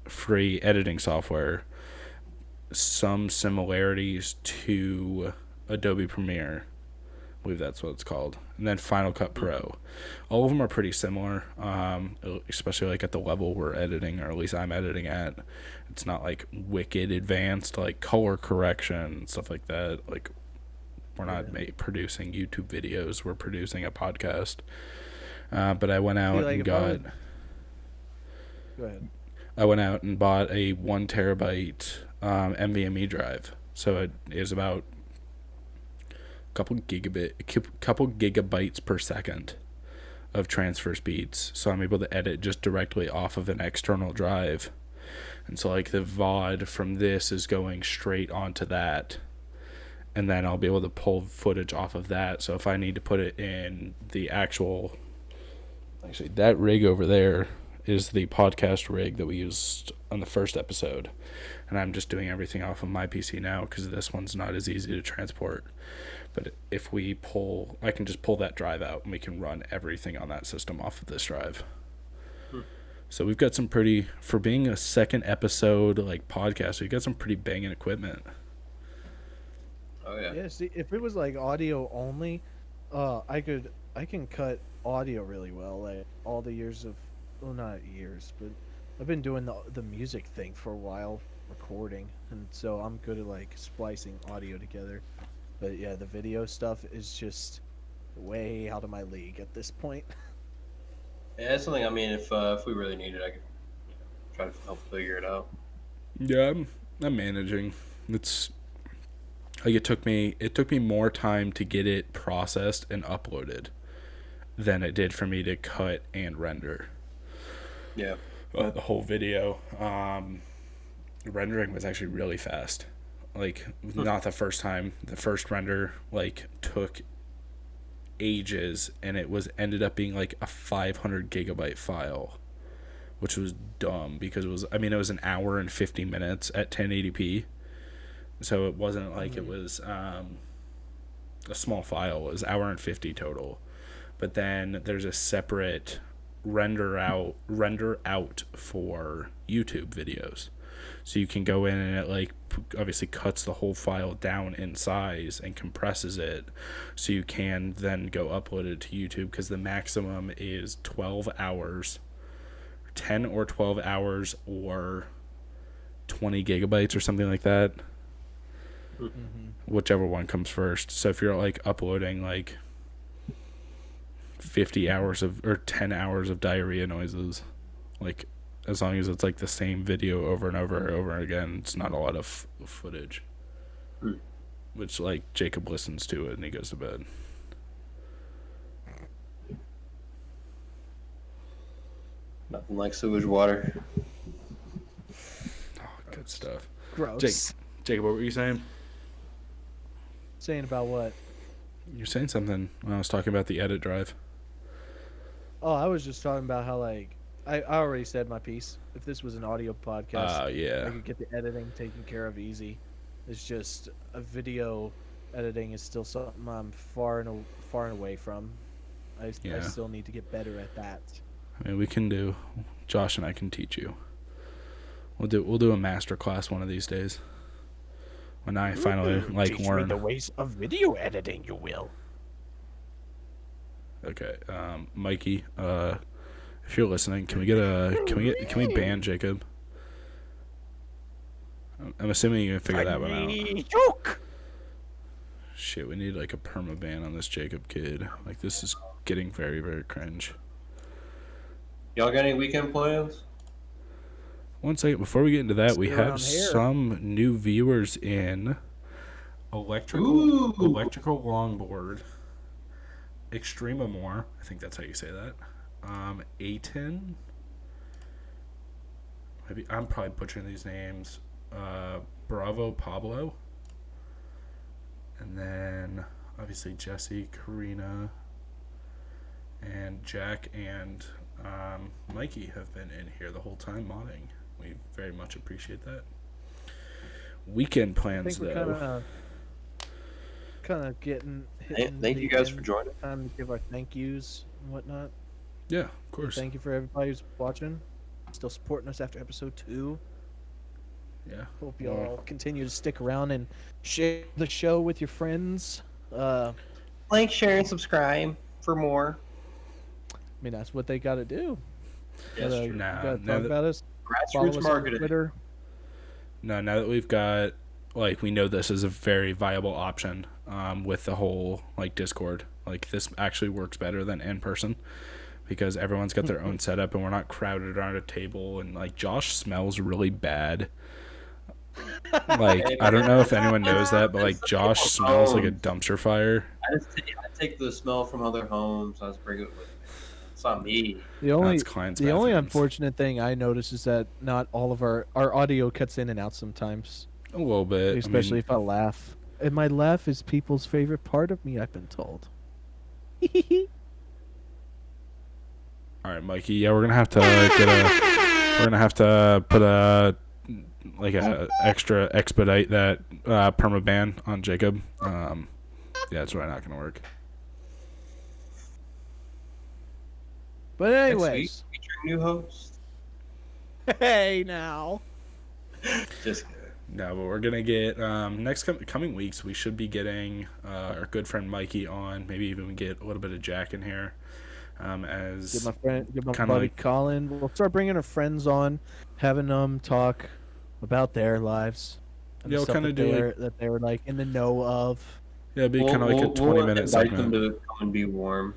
free editing software. Some similarities to Adobe Premiere, I believe that's what it's called, and then Final Cut Pro. All of them are pretty similar, especially like at the level we're editing, or at least I'm editing at. It's not like wicked advanced, like color correction and stuff like that. Like we're not producing YouTube videos; we're producing a podcast. But I went out like and if I was, got. go ahead. I went out and bought a 1 terabyte NVMe drive. So it is about couple gigabytes per second of transfer speeds, so I'm able to edit just directly off of an external drive. And so like the VOD from this is going straight onto that, and then I'll be able to pull footage off of that. So if I need to put it in the actual, actually that rig over there is the podcast rig that we used on the first episode, and I'm just doing everything off of my PC now because this one's not as easy to transport. But if we pull, I can just pull that drive out and we can run everything on that system off of this drive. So we've got some pretty, for being a second episode like podcast, we've got some pretty banging equipment. Oh yeah. Yeah, see, if it was like audio only, I can cut audio really well. Like all the years of, well, not years, but I've been doing the music thing for a while, recording, and so I'm good at like splicing audio together. But yeah, the video stuff is just way out of my league at this point. Yeah, that's something. I mean, if we really need it, I could try to help figure it out. Yeah, I'm managing. It's like it took me more time to get it processed and uploaded than it did for me to cut and render. Yeah. The whole video. Rendering was actually really fast. Like not the first time. The first render like took ages, and it ended up being like a 500 gigabyte file, which was dumb because it was an hour and 50 minutes at 1080p. So it wasn't like it was a small file. It was hour and 50 total. But then there's a separate render out for YouTube videos. So you can go in and it like obviously cuts the whole file down in size and compresses it, so you can then go upload it to YouTube, because the maximum is 12 hours, 10 or 12 hours, or 20 gigabytes or something like that. Whichever one comes first. So if you're like uploading like 50 hours or 10 hours of diarrhea noises, like as long as it's like the same video over and over and over again, it's not a lot of footage. Which like Jacob listens to it and he goes to bed. Nothing like sewage water. Oh, good stuff. Gross. Jacob, what were you saying? Saying about what? You're saying something when I was talking about the edit drive. Oh, I was just talking about how, like, I already said my piece. If this was an audio podcast, Yeah. I could get the editing taken care of easy. It's just a video editing is still something I'm far and away from. I still need to get better at that. I mean, we can do. Josh and I can teach you. We'll do a master class one of these days. When I finally Teach me learn the ways of video editing, you will. Okay, Mikey, if you're listening, can we ban Jacob? I'm assuming you can figure that one out. Joke. Shit, we need like a perma ban on this Jacob kid. Like, this is getting very, very cringe. Y'all got any weekend plans? One second, before we get into that, we Stay around have here. some new viewers in electrical longboard, Extreme Amore. I think that's how you say that. Aten. Maybe I'm probably butchering these names. Bravo Pablo. And then obviously Jesse, Karina, and Jack and Mikey have been in here the whole time modding. We very much appreciate that. Weekend I plans, think though. we're kind of hitting. Thank you the guys end. for joining. Time to give our thank yous and whatnot. Yeah, of course. Thank you for everybody who's watching, still supporting us after episode 2. Yeah. Hope y'all continue to stick around and share the show with your friends. Like, share, and subscribe for more. I mean, that's what they got to do. Yes, Gotta- true. Nah, gotta now talk that- about us. Follow us Grassroots on marketing. Twitter. No, now that we've got, like, we know this is a very viable option with the whole, like, Discord. Like, this actually works better than in person because everyone's got their own setup and we're not crowded around a table. And, like, Josh smells really bad. Like, I don't know if anyone knows that, but, like, Josh smells like a dumpster fire. I take the smell from other homes. I just bring it with me. It's not me. The only That's clients' the only bathrooms. unfortunate thing I notice is that not all of our audio cuts in and out sometimes, A little bit. especially if I laugh. And my laugh is people's favorite part of me, I've been told. All right, Mikey. Yeah, we're gonna have to put a extra expedite that perma ban on Jacob. Yeah, it's really not gonna work. But Next anyways, week, featuring new host. hey now. Just kidding. No, but we're gonna get coming weeks. We should be getting our good friend Mikey on. Maybe even get a little bit of Jack in here. As Get my kinda buddy like- Colin. We'll start bringing our friends on, having them talk about their lives. And Yeah, the we'll stuff kinda that do, that they were like in the know of. yeah, it'd be kind of like a 20-minute invite them segment. to come and be warm.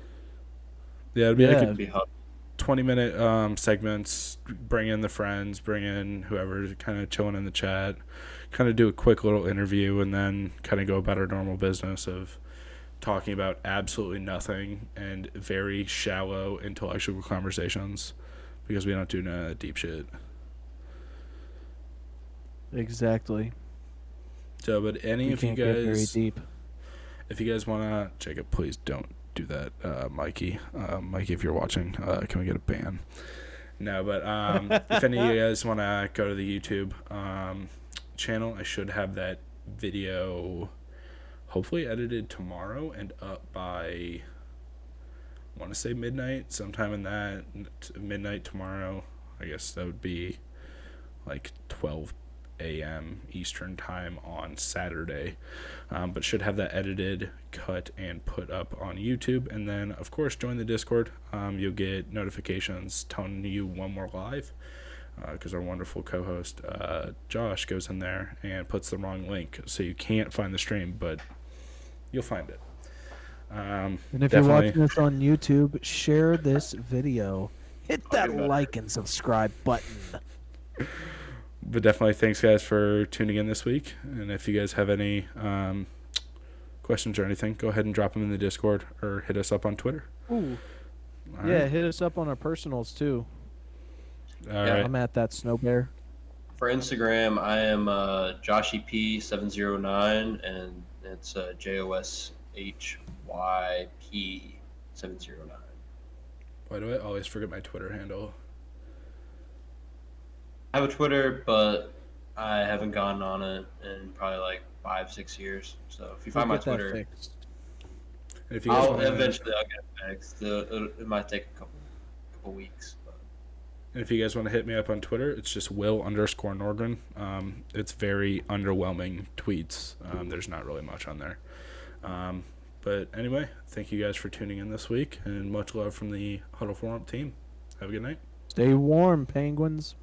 Yeah, it'd be Yeah. like a Be hot. 20-minute segments. Bring in the friends, bring in whoever's kind of chilling in the chat, kind of do a quick little interview, and then kind of go about our normal business of talking about absolutely nothing and very shallow intellectual conversations because we don't do none of that deep shit. Exactly. So, but any We of you can't get very guys, deep. if you guys want to, Jacob, please don't do that. Mikey, if you're watching, can we get a ban? No, but if any of you guys want to go to the YouTube channel, I should have that video hopefully edited tomorrow and up by, I want to say midnight, sometime in that midnight tomorrow. I guess that would be like 12 a.m. Eastern time on Saturday, but should have that edited, cut, and put up on YouTube. And then, of course, join the Discord. You'll get notifications telling you when we're live, because our wonderful co-host Josh goes in there and puts the wrong link, so you can't find the stream, but you'll find it. And if you're watching this on YouTube, share this video. Hit that like and subscribe button. But definitely thanks, guys, for tuning in this week. And if you guys have any questions or anything, go ahead and drop them in the Discord or hit us up on Twitter. Ooh. All Yeah, right. hit us up on our personals too. All Yeah. right. I'm at that snow bear. For Instagram, I am JoshyP709, and it's JOSHYP709. Why do I always forget my Twitter handle? I have a Twitter, but I haven't gone on it in probably like 5-6 years. So if you We'll find my get that Twitter, fixed. And if you guys I'll want to, eventually I'll get it fixed. It might take a couple weeks. But. and if you guys want to hit me up on Twitter, it's just Will_Nordgren. It's very underwhelming tweets. There's not really much on there. But anyway, thank you guys for tuning in this week, and much love from the Huddle for Warmth team. Have a good night. Stay warm, penguins.